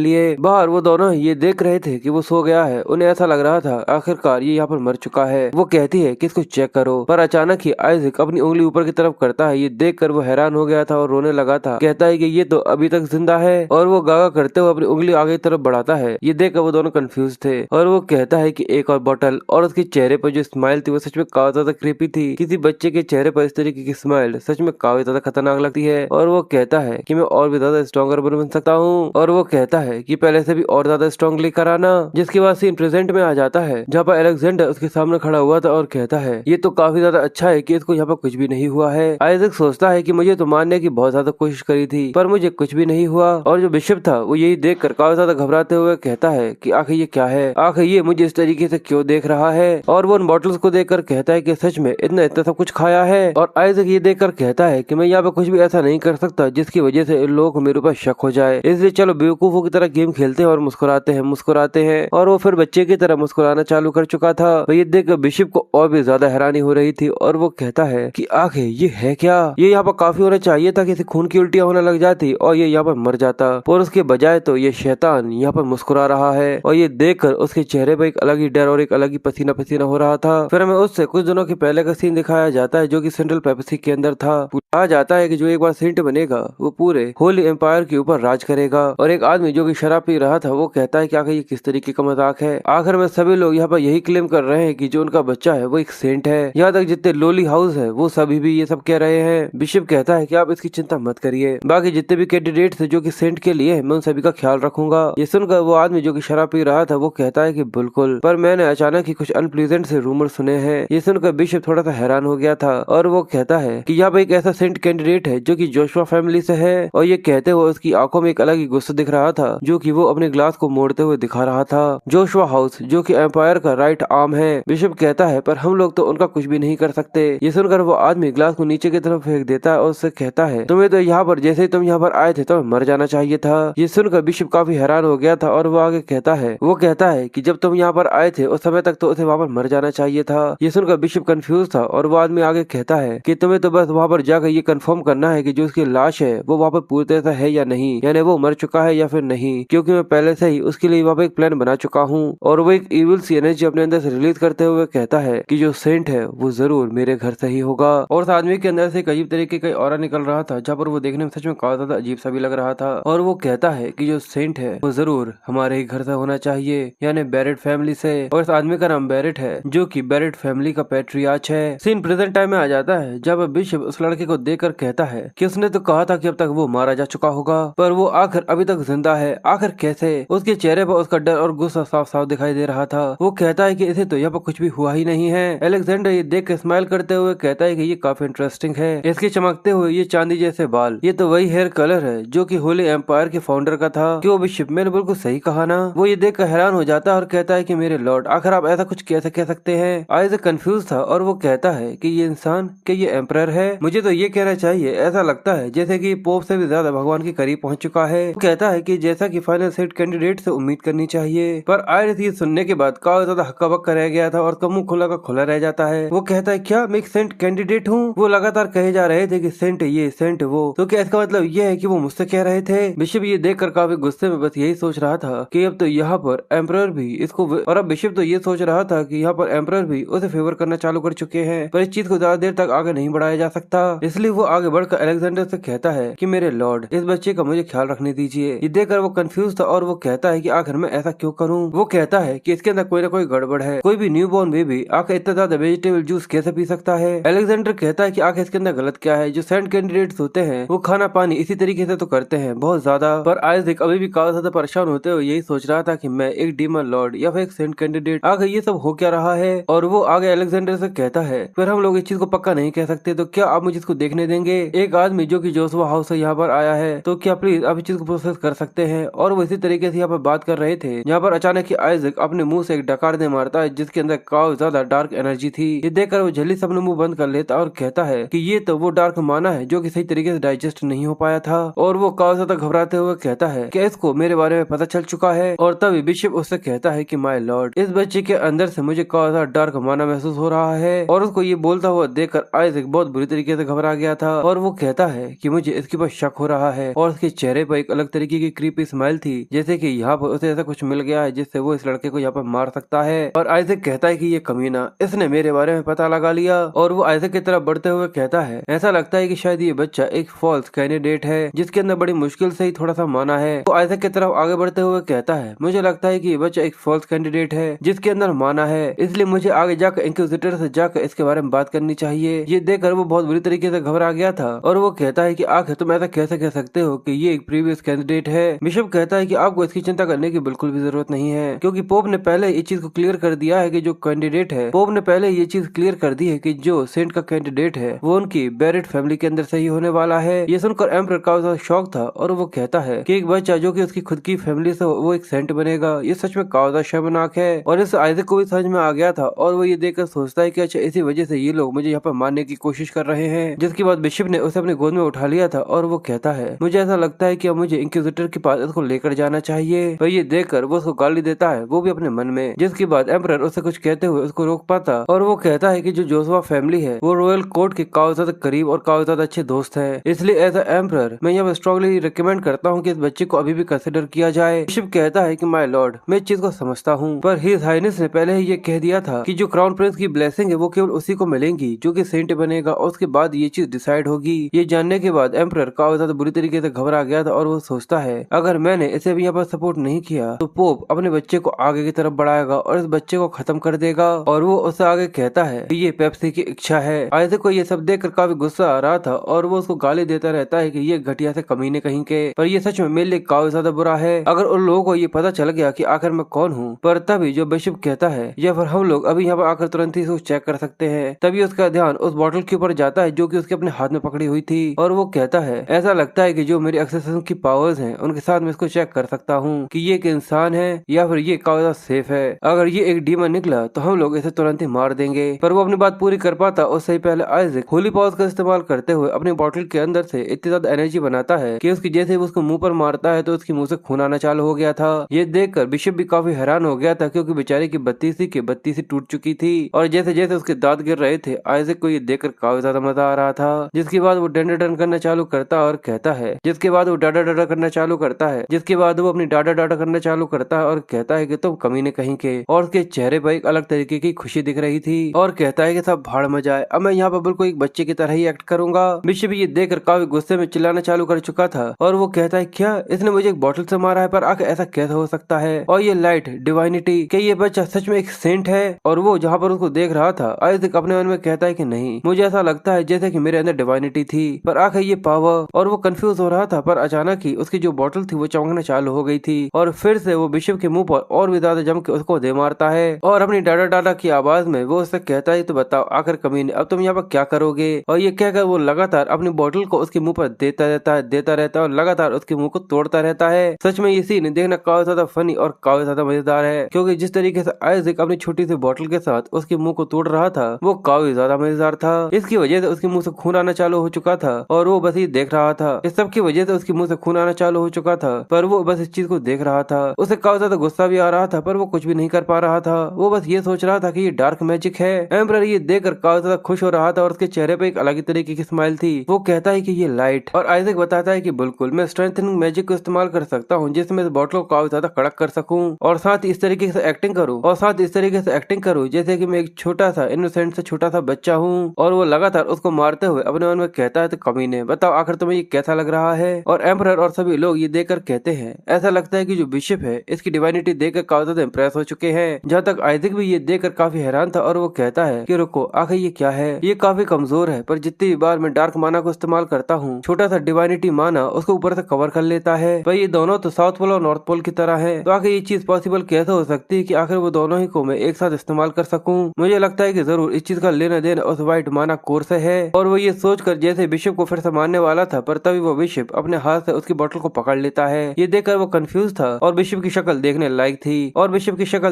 लिए। बाहर वो दोनों ये देख रहे थे कि वो सो गया है, उन्हें ऐसा लग रहा था आखिरकार ये यहाँ पर मर चुका है। वो कहती है कि इसको चेक करो, पर अचानक ही आइजैक अपनी उंगली ऊपर की तरफ करता है। ये देखकर वो हैरान हो गया था और रोने लगा था। कहता है कि ये तो अभी तक जिंदा है और वो गागा करते हुए अपनी उंगली आगे की तरफ बढ़ाता है। ये देखकर वो दोनों कंफ्यूज थे और वो कहता है कि एक और बोतल, और उसके चेहरे पर जो स्माइल थी वो सच में काफी ज्यादा क्रीपी थी। किसी बच्चे के चेहरे पर इस तरीके की स्माइल सच में काफी ज्यादा खतरनाक लगती है। और वो कहता है कि मैं और भी ज्यादा स्ट्रॉन्गर बन सकता हूँ, और वो कहता है कि पहले से भी और ज्यादा स्ट्रॉन्ग लेकर आना। जिसके बाद सीन प्रेजेंट में आ जाता है जहाँ पर अलेक्जेंडर उसके सामने खड़ा हुआ था और कहता है ये तो काफी ज्यादा अच्छा है कि इसको यहाँ पर कुछ भी नहीं हुआ है। आइजैक सोचता है कि मुझे तो मारने की बहुत ज्यादा कोशिश करी थी पर मुझे कुछ भी नहीं हुआ। और जो बिशप था वो यही देखकर काफी ज्यादा घबराते हुए कहता है कि आखिर ये क्या है, आखिर ये मुझे इस तरीके से क्यों देख रहा है। और वो उन बॉटल्स को देखकर कहता है कि सच में इतना इतना सब कुछ खाया है। और आइजैक ये देखकर कहता है कि मैं यहाँ पे कुछ भी ऐसा नहीं कर सकता जिसकी वजह से इन लोगों को मेरे ऊपर शक हो जाए, इसलिए चलो बेवकूफों की तरह गेम खेलते हैं और मुस्कुराते हैं। और वो फिर बच्चे की तरह मुस्कुराना चालू कर चुका था। ये देखकर बिशप को और भी ज्यादा हैरानी हो रही थी और वो कहता है कि आखिर ये है क्या, ये यहाँ पर काफी होना चाहिए था कि इसे खून की उल्टियां होने लग जाती और ये यहाँ पर मर जाता, पर उसके बजाय तो ये शैतान यहाँ पर मुस्कुरा रहा है। और ये देखकर उसके चेहरे पर एक अलग ही डर और एक अलग ही पसीना पसीना हो रहा था। फिर हमें उससे कुछ दिनों के पहले का सीन दिखाया जाता है जो कि सेंट्रल पेप्सी के अंदर था। कहा जाता है कि जो एक बार सेंट बनेगा वो पूरे होली एम्पायर के ऊपर राज करेगा। और एक आदमी जो कि शराब पी रहा था वो कहता है कि आखिर ये किस तरीके का मजाक है। आखिर में सभी लोग यहाँ पर यही क्लेम कर रहे हैं कि जो उनका बच्चा है वो एक सेंट है। यहाँ तक जितने लोली हाउस है वो सभी भी ये सब कह रहे हैं। बिशप कहता है कि आप इसकी चिंता मत करिए, बाकी जितने भी कैंडिडेट थे जो कि सेंट के लिए मैं उन सभी का ख्याल रखूंगा। ये सुनकर वो आदमी जो कि शराब पी रहा था वो कहता है कि बिल्कुल, पर मैंने अचानक ही कुछ अनप्लीजेंट से रूमर सुने हैं। ये सुनकर बिशप थोड़ा सा हैरान हो गया था और वो कहता है कि यहाँ पर एक ऐसा सेंट कैंडिडेट है जो कि जोशुआ फैमिली से है। और ये कहते हुए उसकी आंखों में एक अलग ही गुस्सा दिख रहा था जो कि वो अपने ग्लास को मोड़ते हुए दिखा रहा था। जोशुआ हाउस जो कि एम्पायर का राइट आर्म है। बिशप कहता है पर हम लोग तो उनका कुछ भी नहीं कर सकते। ये सुनकर वो आदमी ग्लास को नीचे की तरफ फेंक देता है और उससे कहता है तुम्हें तो यहाँ पर जैसे ही तुम यहाँ पर आए थे तो मर जाना चाहिए था। ये सुनकर बिशप काफी हैरान हो गया था और वो आगे कहता है कि जब तुम यहाँ पर आए थे उस समय तक तो उसे वहाँ पर मर जाना चाहिए था। ये सुनकर बिशप कंफ्यूज था और वो आदमी आगे कहता है कि तुम्हें तो बस वहाँ पर जाकर ये कंफर्म करना है कि जो उसकी लाश है वो वहाँ पर पूरी तरह से है या नहीं, यानी वो मर चुका है या फिर नहीं, क्योंकि मैं पहले से ही उसके लिए वहाँ पर एक प्लान बना चुका हूँ। और वो एक इविल सी एनर्जी अपने अंदर से रिलीज करते हुए कहता है कि जो सेंट है वो जरूर मेरे घर से ही होगा। और उस आदमी के अंदर से एक अजीब तरीके का ऑरा निकल रहा था जहाँ पर वो देखने में सच में काफी ज्यादा अजीब सा भी लग रहा था। और वो कहता है कि जो सेंट है वो जरूर हमारे ही घर से होना चाहिए, यानी बैरेट फैमिली से। और इस आदमी का नाम बैरेट है जो कि बैरेट फैमिली का पैट्रियार्च है। सीन प्रेजेंट टाइम में आ जाता है जब बिशप उस लड़के को देखकर कहता है कि उसने तो कहा था कि अब तक वो मारा जा चुका होगा पर वो आखिर अभी तक जिंदा है, आखिर कैसे। उसके चेहरे पर उसका डर और गुस्सा साफ साफ दिखाई दे रहा था। वो कहता है कि इसे तो यहाँ पर कुछ भी हुआ ही नहीं है। अलेक्जेंडर ये देख के स्माइल करते हुए कहता है कि ये काफी इंटरेस्टिंग है, इसके चमकते हुए ये चांदी जैसे बाल, ये तो वही हेयर कलर है जो कि होली एम्पायर के फाउंडर का था। क्यों बिशप, मैंने बिल्कुल सही कहा ना। वो ये देख कर हैरान हो जाता है और कहता है कि मेरे लॉर्ड आखिर आप ऐसा कुछ कैसे कह सकते हैं। आइजैक कंफ्यूज था और वो कहता है कि ये इंसान क्या ये एम्परर है। मुझे तो ये कहना चाहिए ऐसा लगता है जैसे कि पोप से भी ज्यादा भगवान के करीब पहुंच चुका है। वो कहता है कि जैसा कि फाइनल सेट कैंडिडेट से उम्मीद करनी चाहिए। पर आयरिस ये सुनने के बाद काफी ज्यादा हक्का बक्का रह गया था और उसका मुंह खुला का खुला रह जाता है। वो कहता है क्या मैं एक सेंट कैंडिडेट हूँ। वो लगातार कहे जा रहे थे कि सेंट ये सेंट वो, तो क्या इसका मतलब ये है कि वो मुझसे कह रहे थे। बिशप ये देखकर काफी गुस्से में बस यही सोच रहा था कि अब तो यहाँ पर एम्परर भी इसको, और अब बिशप तो ये सोच रहा था कि यहाँ पर एम्परर भी उसे फेवर करना चालू कर चुके हैं, पर इस चीज को ज्यादा देर तक आगे नहीं बढ़ाया जा सकता। इसलिए वो आगे बढ़कर अलेक्जेंडर से कहता है कि मेरे लॉर्ड इस बच्चे का मुझे ख्याल रखने दीजिए। ये देखकर वो कंफ्यूज था और वो कहता है कि आखिर मैं ऐसा क्यों करूं। वो कहता है कि इसके अंदर कोई ना कोई गड़बड़ है, कोई भी न्यूबॉर्न बेबी आखिर इतना ज्यादा वेजिटेबल जूस कैसे पी सकता है। अलेक्जेंडर कहता है कि आखिर इसके अंदर गलत क्या है। जो सेंट कैंडिडेट्स होते हैं वो खाना पानी इसी तरीके से तो करते हैं बहुत ज्यादा, पर आइजैक अभी भी काफी ज्यादा परेशान होते हुए यही सोच रहा था कि मैं एक डीमन लॉर्ड या फिर एक सेंट कैंडिडेट, आगे ये सब हो क्या रहा है। और वो आगे अलेक्जेंडर से कहता है फिर हम लोग इस चीज को पक्का नहीं कह सकते, तो क्या आप मुझे इसको देखने देंगे। एक आदमी जो कि जोशुआ हाउस से यहाँ पर आया है, तो क्या प्लीज आप इस चीज को प्रोसेस कर सकते हैं। और वो इसी तरीके से यहाँ पर बात कर रहे थे, जहाँ पर अचानक ही आइजक अपने मुंह से एक डकार दे मारता है जिसके अंदर काफी ज्यादा डार्क एनर्जी थी। ये देखकर वो जल्दी से अपने मुंह बंद कर लेता और कहता है कि ये तो वो डार्क माना है जो कि सही तरीके से डाइजेस्ट नहीं हो पाया था। और वो काफी ज्यादा घबराते हुए कहता है कि इसको मेरे बारे में पता चल चुका है। और तभी बिशप उससे कहता है कि माय लॉर्ड, इस बच्चे के अंदर से मुझे काफी ज्यादा डार्क माना महसूस हो रहा है। और उसको ये बोलता हुआ देखकर आइजक बहुत बुरी तरीके से घबरा गया था और वो कहता है कि मुझे इसके ऊपर शक हो रहा है। और उसके चेहरे पर एक अलग तरीके की क्रीपी स्माइल थी, जैसे कि यहाँ पर उसे ऐसा कुछ मिल गया है जिससे वो इस लड़के को यहाँ पर मार सकता है। और आइजक कहता है कि ये कमीना, इसने मेरे बारे में पता लगा लिया। और वो आइजक की तरफ बढ़ते हुए कहता है, ऐसा लगता है कि शायद ये बच्चा एक फॉल्स कैंडिडेट है जिसके अंदर बड़ी मुश्किल से ही थोड़ा सा माना है। वो आइजक की तरफ आगे बढ़ते हुए कहता है, मुझे लगता है कि ये बच्चा एक फॉल्स कैंडिडेट है जिसके अंदर माना है, इसलिए मुझे आगे जाकर इंक्विजिटर से जाकर इसके बारे में बात करनी चाहिए। ये देखकर वो बहुत बुरी तरीके से घबरा गया था और वो कहता है कि आखिर तुम ऐसा कैसे कह सकते हो कि ये एक प्रीवियस कैंडिडेट है। बिशप कहता है कि आपको इसकी चिंता करने की बिल्कुल भी जरूरत नहीं है, क्योंकि पोप ने पहले ये चीज को क्लियर कर दिया है कि जो कैंडिडेट है, पोप ने पहले ये चीज क्लियर कर दी है कि जो सेंट का कैंडिडेट है वो उनकी बैरेट फैमिली के अंदर से ही होने वाला है। ये सुनकर एम्परर का ज्यादा शौक था और वो कहता है कि एक बच्चा जो कि उसकी खुद की फैमिली से वो एक सेंट बनेगा, ये सच में काफी शर्मनाक है। और इस आइजक को भी समझ में आ गया था और वो ये देखकर सोचता है कि अच्छा इसी वजह से ये लोग मुझे यहाँ पर मारने की कोशिश कर रहे हैं। जिसके बाद बिशप ने उसे अपने गोद में उठा लिया था और वो कहता है, मुझे ऐसा लगता है कि अब मुझे इंक्विजिटर के पास इसको लेकर जाना चाहिए। पर ये देखकर वो उसको गाली देता है, वो भी अपने मन में। जिसके बाद एम्परर उसे कुछ कहते हुए उसको रोक पाता और वो कहता है कि जो जोशुआ फैमिली है वो रॉयल कोर्ट के काफी ज्यादा करीब और काफी ज्यादा अच्छे दोस्त है, इसलिए एज अ एम्परर मैं यहाँ स्ट्रांगली रिकमेंड करता हूँ कि इस बच्चे को अभी भी कंसिडर किया जाए। बिशप कहता है कि माय लॉर्ड, मैं इस चीज को समझता हूँ, पर हिज हाइनेस ने पहले ही ये कह दिया था कि जो क्राउन प्रिंस की ब्लेसिंग है वो केवल उसी को मिलेंगी जो कि सेंट बनेगा और उसके बाद ये चीज डिसाइड होगी। ये जानने के बाद एम्परर काफी ज्यादा बुरी तरीके से घबरा गया था और वो सोचता है अगर मैंने इसे भी यहाँ पर सपोर्ट नहीं किया तो पोप अपने बच्चे को आगे की तरफ बढ़ाएगा और इस बच्चे को खत्म कर देगा। और वो उससे आगे कहता है कि ये पेप्सी की इच्छा है। आइजक को ये सब देखकर काफी गुस्सा आ रहा था और वो उसको गाली देता रहता है कि ये घटिया से कमीने कहीं के, पर ये सच में मेरे लिए काफी ज्यादा बुरा है। अगर उन लोगों को ये पता चल गया कि आखिर मैं कौन हूँ। पर तभी जो बिशप कहता है या फिर हम लोग अभी यहाँ पर आकर तुरंत ही इसको चेक कर सकते हैं। तभी उसका ध्यान उस बॉटल के ऊपर जाता है जो कि उसके अपने हाथ में पकड़ी हुई थी और वो कहता है, ऐसा लगता है कि जो मेरी एक्सरसाइज की पावर्स हैं उनके साथ मैं इसको चेक कर सकता हूँ कि ये एक इंसान है या फिर ये काफी सेफ है। अगर ये एक डीमन निकला तो हम लोग इसे तुरंत ही मार देंगे। पर वो अपनी बात पूरी कर पाता उससे ही पहले आइजक होली पावर्स का इस्तेमाल करते हुए अपनी बॉटल के अंदर से इतनी ज्यादा एनर्जी बनाता है कि उसकी जैसे उसको मुंह पर मारता है तो उसके मुंह से खून आना चालू हो गया था। ये देखकर बिशप भी काफी हैरान हो गया था क्योंकि बेचारे की बत्ती सी टूट चुकी थी और जैसे जैसे उसके दांत गिर रहे थे आइजक को ये देखकर काफी ज्यादा मजा आ रहा था। जिसके बाद वो डंडा डन करना चालू करता और कहता है, जिसके बाद वो डाडा डाडा करना चालू करता है, जिसके बाद वो अपनी डाडा डाडा करना चालू करता है और कहता है कि तुम कमीने कहीं के। और उसके चेहरे पर एक अलग तरीके की खुशी दिख रही थी और कहता है कि सब भाड़ में जाए, अब मैं यहाँ पर बिल्कुल एक बच्चे की तरह ही एक्ट करूंगा। बिशप ये देखकर काफी गुस्से में चिल्लाना चालू कर चुका था और वो कहता है, क्या इसने मुझे एक बोतल से मारा है, पर आखिर ऐसा कैसे हो सकता है। और ये लाइट डिवाइनिटी, क्या ये बच्चा सच में एक सेंट है। और वो जहाँ पर उसको देख रहा था आइजक अपने मन में कहता है कि नहीं, मुझे ऐसा लगता है जैसे कि मेरे अंदर डिवाइनिटी थी, पर आखिर ये पावर। और वो कंफ्यूज हो रहा था पर अचानक ही उसकी जो बोतल थी वो चमकना चालू हो गई थी और फिर से वो बिशप के मुंह पर और भी ज्यादा जम के उसको दे मारता है और अपनी डाडा डाडा की आवाज में वो उससे कहता है, तो बताओ आखिर कमीने अब तुम यहाँ पर क्या करोगे। और ये कहकर वो लगातार अपनी बोतल को उसके मुंह पर देता रहता है और लगातार उसके मुंह को तोड़ता रहता है। सच में ये सीन देखना काफी ज्यादा फनी और काफी ज्यादा मजेदार है क्योंकि जिस तरीके से आइजक अपनी छोटी सी बोतल के साथ उसके मुंह को तोड़ रहा था वो काफी ज्यादा मजेदार था। इसकी वजह से उसके मुंह से खून आना चालू हो चुका था और वो बस ये देख रहा था। इस सब की वजह से उसके मुंह से खून आना चालू हो चुका था पर वो बस इस चीज को देख रहा था। उसे काफी ज्यादा गुस्सा भी आ रहा था पर वो कुछ भी नहीं कर पा रहा था। वो बस ये सोच रहा था कि ये डार्क मैजिक है। एम्परर ये देखकर काफी ज्यादा खुश हो रहा था और उसके चेहरे पे एक अलग ही तरीके की स्माइल थी। वो कहता है कि ये लाइट, और आइजक बताता है कि बिल्कुल मैं स्ट्रेंथनिंग मैजिक को इस्तेमाल कर सकता हूँ जिससे मैं इस बॉटल को काफी ज्यादा कड़क कर सकूं और साथ इस तरीके से एक्टिंग करूँ जैसे कि मैं एक छोटा सा इनोसेंट से छोटा सा बच्चा हूँ। और वो लगातार उसको मारते हुए अपने मन में कहता है, तो कमीने बताओ आखिर तुम्हें ये कैसा लग रहा है। और एम्परर और सभी लोग ये देखकर कहते हैं, ऐसा लगता है कि जो बिशप है इसकी डिवाइनिटी देखकर काफी ज्यादा इम्प्रेस हो चुके हैं। जहाँ तक आइजक भी ये देखकर काफी हैरान था और वो कहता है कि रुको, आखिर ये क्या है, ये काफी कमजोर है पर जितनी भी बार मैं डार्क माना को इस्तेमाल करता हूँ छोटा सा डिवाइनिटी माना उसको ऊपर से कवर कर लेता है। पर ये दोनों तो साउथ पोल और नॉर्थ पोल की तरह है, तो आखिर ये चीज पॉसिबल कैसे हो सकती है कि आखिर वो दोनों ही को मैं एक साथ इस्तेमाल कर सकूं। मुझे लगता है कि जरूर इस चीज का लेना देना उस व्हाइट माना कोर से है। और वो ये सोचकर जैसे बिशप को फिर से मारने वाला था पर तभी वो बिशप अपने हाथ से उसकी बोतल को पकड़ लेता है। ये देखकर वो कंफ्यूज कंफ्यूज था और बिशप की शक्ल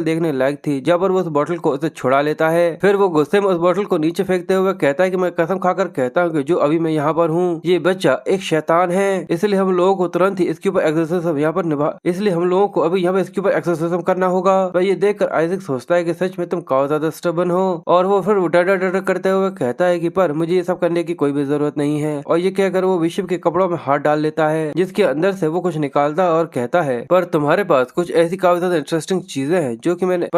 देखने लायक थी जब पर वो उस बोतल को उसे छुड़ा लेता है। फिर वो गुस्से में उस बोतल को नीचे फेंकते हुए कहता है कि मैं कसम खाकर कहता हूँ कि जो अभी मैं यहाँ पर हूँ ये बच्चा एक शैतान है, इसलिए हम लोगों को तुरंत ही इसके ऊपर एक्सोर्सिज्म यहाँ पर इसलिए हम लोगों को अभी यहाँ पर इसके ऊपर एक्सोर्सिज्म करना होगा। पर ये देखकर आइजैक सोचता है कि सच में तुम काफी ज्यादा स्टबर्न हो और वो फिर डर करते हुए कहता है कि पर मुझे ये सब करने की कोई भी जरूरत नहीं है। और ये कहकर वो बिशप के कपड़ों में हाथ डाल लेता है जिसके अंदर से वो कुछ निकालता है और कहता है पर तुम्हारे पास कुछ ऐसी काफी ज्यादा इंटरेस्टिंग चीजें हैं जो कि मैंने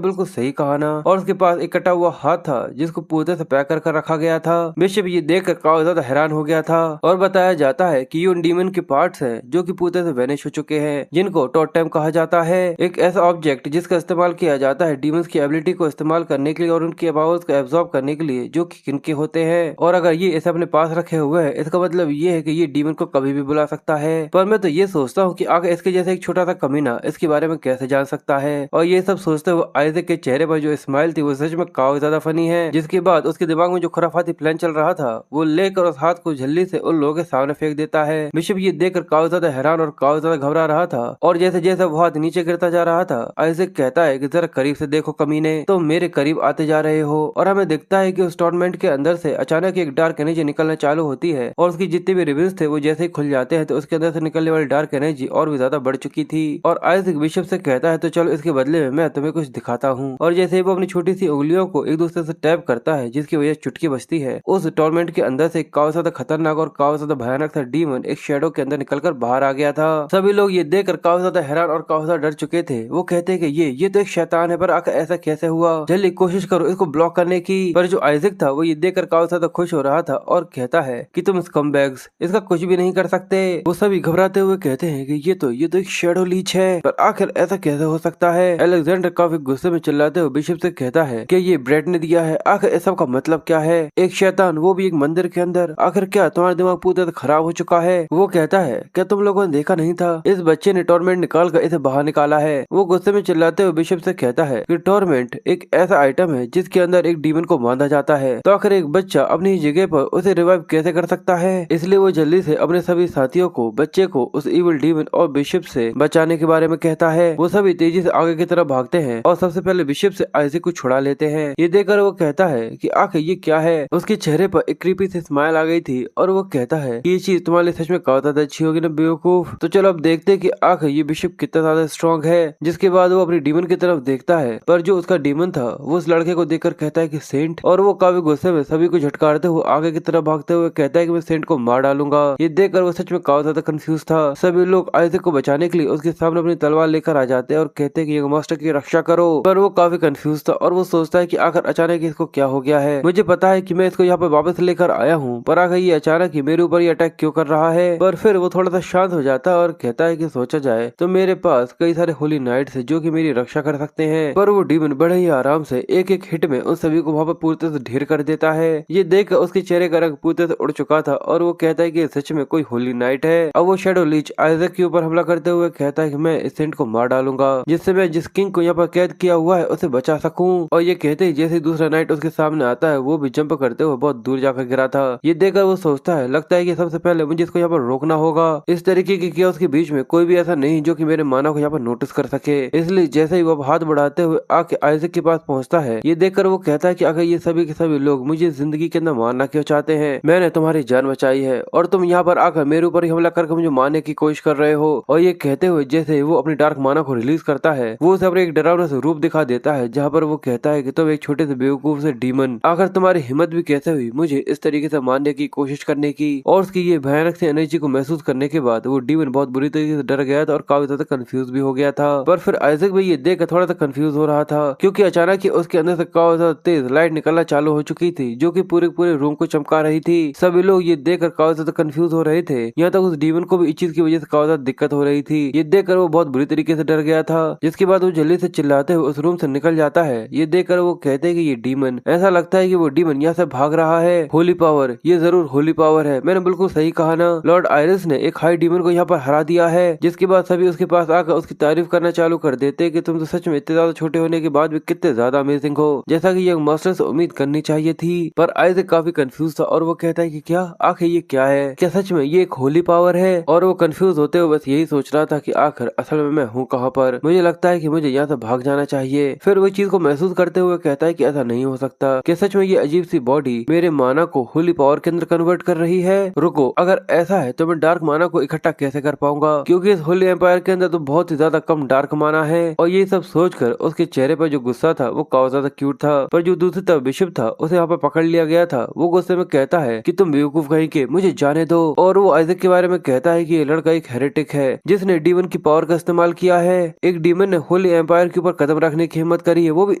बिल्कुल सही कहा ना। और उसके पास एक कटा हुआ हाथ था जिसको पूरे से पैक कर रखा गया था। बिशप ये देखकर काफी ज्यादा हैरान हो गया था और बताया जाता है कि ये उन डीमन के पार्ट्स हैं जो कि पूरे से वेनिश हो चुके हैं, जिनको टोटेम कहा जाता है। एक ऐसा ऑब्जेक्ट जिसका इस्तेमाल किया जाता है डीमंस की एबिलिटी को इस्तेमाल करने के लिए और उनकी पावर्स को एब्जॉर्ब करने के लिए जो कि किनके होते हैं। और अगर ये इसे अपने पास रखे हुए है इसका मतलब ये है कि ये डीमन को कभी भी बुला सकता है। पर मैं तो ये सोचता हूँ कि आगे इसके जैसे एक छोटा सा कमीना इसके बारे में कैसे जान सकता है। और ये सब सोचते हुए आइजैक के चेहरे पर जो स्माइल थी वो सच में काफी ज्यादा फनी है। जिसके बाद उसके दिमाग में जो खुराफाती प्लान चल रहा था वो लेकर उस हाथ को झल्ली से उन लोगों के सामने फेंक देता है। बिशप ये देखकर काफी ज्यादा हैरान और काफी ज्यादा घबरा रहा था और जैसे जैसे वो हाथ नीचे गिरता जा रहा था आइजैक कहता है कि जरा करीब से देखो कमीने, तुम मेरे करीब आते जा रहे हो। और हमें दिखता है कि उस टूर्नामेंट के अंदर से अचानक एक डार्क एनर्जी निकलना चालू होती है और उसकी जितने भी रिबन्स थे वो जैसे ही खुल जाते हैं तो उसके अंदर से निकलने वाली डार्क एनर्जी और भी ज्यादा बढ़ चुकी थी। और आइजैक बिशप से कहता है तो चलो इसके बदले में मैं तुम्हें कुछ दिखाता हूँ। और जैसे ही वो अपनी छोटी सी उंगलियों को एक दूसरे से टैप करता है जिसकी वजह से चुटकी बजती है, उस टूर्नामेंट के अंदर से काफी ज्यादा खतरनाक और काफी ज्यादा भयानक सा डीमन एक शेडो के अंदर निकलकर बाहर आ गया था। सभी लोग ये देखकर काफी ज्यादा हैरान और काफी ज्यादा डर चुके थे। वो कहते हैं कि ये तो एक शैतान है, पर आखिर ऐसा कैसे हुआ, जल्दी कोशिश करो इसको ब्लॉक करने की। पर जो आइजैक था वो ये देखकर काफी ज्यादा खुश हो रहा था और कहता है कि तुम स्कमबैग्स इसका कुछ भी नहीं कर सकते। वो सभी घबराते हुए कहते हैं कि ये तो एक शेडो लीच है, पर आखिर ऐसा कैसे हो सकता है। अलेक्जेंडर काफी गुस्से में चिल्लाते हुए बिशप से कहता है कि ये ब्रेड ने दिया है, आखिर इस सब का मतलब क्या है, एक शैतान वो भी एक मंदिर के अंदर, आखिर क्या तुम्हारा दिमाग पूरी तरह खराब हो चुका है। वो कहता है क्या तुम लोगों ने देखा नहीं था, इस बच्चे ने टोर्मेंट निकाल कर इसे बाहर निकाला है। वो गुस्से में चिल्लाते हुए बिशप से कहता है कि टोर्मेंट एक ऐसा आइटम है जिसके अंदर एक डीमन को बांधा जाता है, तो आखिर एक बच्चा अपनी जगह पर उसे रिवाइव कैसे कर सकता है। इसलिए वो जल्दी से अपने सभी साथियों को बच्चे को उस इविल डीमन और बिशप से बचाने के बारे में कहता है। वो सभी तेजी से आगे की तरफ भागते हैं और सबसे पहले बिशप से आइजैक को छुड़ा लेते हैं। ये देखकर वो कहता है कि आखिर ये क्या है। उसके चेहरे पर एक क्रीपी सी स्माइल आ गई थी और वो कहता है कि ये चीज तुम्हारे लिए सच में काफी ज्यादा अच्छी होगी ना बेवकूफ। तो चलो अब देखते हैं कि आखिर ये बिशप कितना ज्यादा स्ट्रॉन्ग है। जिसके बाद वो अपनी डीमन की तरफ देखता है, पर जो उसका डीमन था वो उस लड़के को देखकर कहता है कि सेंट, और वो काफी गुस्से में सभी को झटकारते हुए आगे की तरफ भागते हुए कहता है कि मैं सेंट को मार डालूंगा। ये देखकर वो सच में काफी ज्यादा कंफ्यूज था। सभी लोग आइजैक को बचाने के लिए उसके सामने अपनी तलवार लेकर आ जाते हैं और कहते हैं कि मास्टर की रक्षा करो। पर वो काफी कंफ्यूज था और वो सोचता है कि आखिर अचानक इसको क्या हो गया है। मुझे पता है कि मैं इसको यहाँ पर वापस लेकर आया हूँ, पर आखिर ये अचानक ही मेरे ऊपर ये अटैक क्यों कर रहा है। पर फिर वो थोड़ा सा शांत हो जाता है और कहता है कि सोचा जाए तो मेरे पास कई सारे होली नाइट्स है जो कि मेरी रक्षा कर सकते हैं। पर वो डीमन बड़े ही आराम से एक एक हिट में उन सभी को वहाँ पर पूरी तरह से ढेर कर देता है। ये देख उसके चेहरे का रंग पूरी तरह से उड़ चुका था और वो कहता है कि सच में कोई होली नाइट है। अब वो शेडो लीच आइजैक के ऊपर हमला करते हुए कहता है कि मैं इस सेंट को मार डालूंगा जिससे मैं जिस किंग को यहाँ पर कैद किया हुआ है उसे बचा सकूं। और ये कहते ही जैसे दूसरा नाइट उसके सामने आता है वो भी जंप करते हुए बहुत दूर जाकर गिरा था। ये देखकर वो सोचता है लगता है कि सबसे पहले मुझे इसको यहाँ पर रोकना होगा। इस तरीके के किया उसके बीच में कोई भी ऐसा नहीं जो कि मेरे मानव को यहाँ पर नोटिस कर सके। इसलिए जैसे ही वो हाथ बढ़ाते हुए आके आइजैक के पास पहुंचता है, ये देखकर वो कहता है कि अगर ये सभी के सभी लोग मुझे जिंदगी के अंदर मारना क्यों चाहते हैं, मैंने तुम्हारी जान बचाई है और तुम यहाँ पर आकर मेरे ऊपर ही हमला करके मुझे मारने की कोशिश कर रहे हो। और ये कहते हुए जैसे वो अपनी डार्क माना को रिलीज करता है वो उसे अपने एक डरावना से रूप दिखा देता है, जहाँ पर वो कहता है कि तुम एक छोटे से बेवकूफ से डीमन, आखिर तुम्हारी हिम्मत भी कैसे हुई मुझे इस तरीके से मारने की कोशिश करने की। और उसकी ये भयानक सी एनर्जी को महसूस करने के बाद वो डीमन बहुत बुरी तरीके से डर गया था और काफी ज्यादा कंफ्यूज भी हो गया था। पर फिर आइजैक भी ये देख थोड़ा सा कंफ्यूज हो रहा था क्योंकि अचानक ही उसके अंदर से काफी ज्यादा तेज लाइट निकलना चालू हो चुकी थी जो कि पूरे पूरे रूम को चमका रही थी। सभी लोग ये देखकर काफी ज्यादा कंफ्यूज हो रहे थे, यहाँ तक उस डीमन को भी इस चीज की वजह से काफी ज्यादा दिक्कत हो रही थी। ये देखकर वो बहुत बुरी तरीके से डर गया था, जिसके बाद वो जल्दी से चिल्लाते हुए उस रूम से निकल जाता है। ये देखकर वो कहते हैं कि ये डीमन, ऐसा लगता है कि वो डीमन यहाँ से भाग रहा है। होली पावर, ये जरूर होली पावर है, मैंने बिल्कुल सही कहा ना। लॉर्ड आयरिस ने एक हाई डीमन को यहाँ पर हरा दिया है। जिसके बाद सभी उसके पास आकर उसकी तारीफ करना चालू कर देते हैं कि तुम तो सच में इतने ज्यादा छोटे होने के बाद भी कितने ज्यादा अमेजिंग हो, जैसा कि यंग मास्टर से उम्मीद करनी चाहिए थी। पर आइजैक काफी कंफ्यूज था और वो कहता है कि क्या आखिर ये क्या है, क्या सच में ये एक होली पावर है। और और वो कंफ्यूज होते हुए बस यही सोच रहा था कि आखिर असल में मैं हूँ कहाँ पर। मुझे लगता है कि मुझे यहाँ से भाग जाना चाहिए। फिर वो चीज को महसूस करते हुए कहता है कि ऐसा नहीं हो सकता, कि सच में ये अजीब सी बॉडी मेरे माना को होली पावर के अंदर कन्वर्ट कर रही है। रुको, अगर ऐसा है तो मैं डार्क माना को इकट्ठा कैसे कर पाऊंगा, क्योंकि इस होली एम्पायर के अंदर तो बहुत ही ज्यादा कम डार्क माना है। और ये सब सोचकर उसके चेहरे पर जो गुस्सा था वो काफी ज्यादा क्यूट था। पर जो दूसरी तरफ बिशप था उसे यहाँ पर पकड़ लिया गया था। वो गुस्से में कहता है कि तुम बेवकूफ कहीं के, मुझे जाने दो। और वो आइजैक के बारे में कहता है कि ये लड़का एक हेरेटिक है जिसने डीमन की पावर का इस्तेमाल किया है। एक डीमन ने होली एम्पायर के ऊपर कदम रखने की हिम्मत करी है, वो भी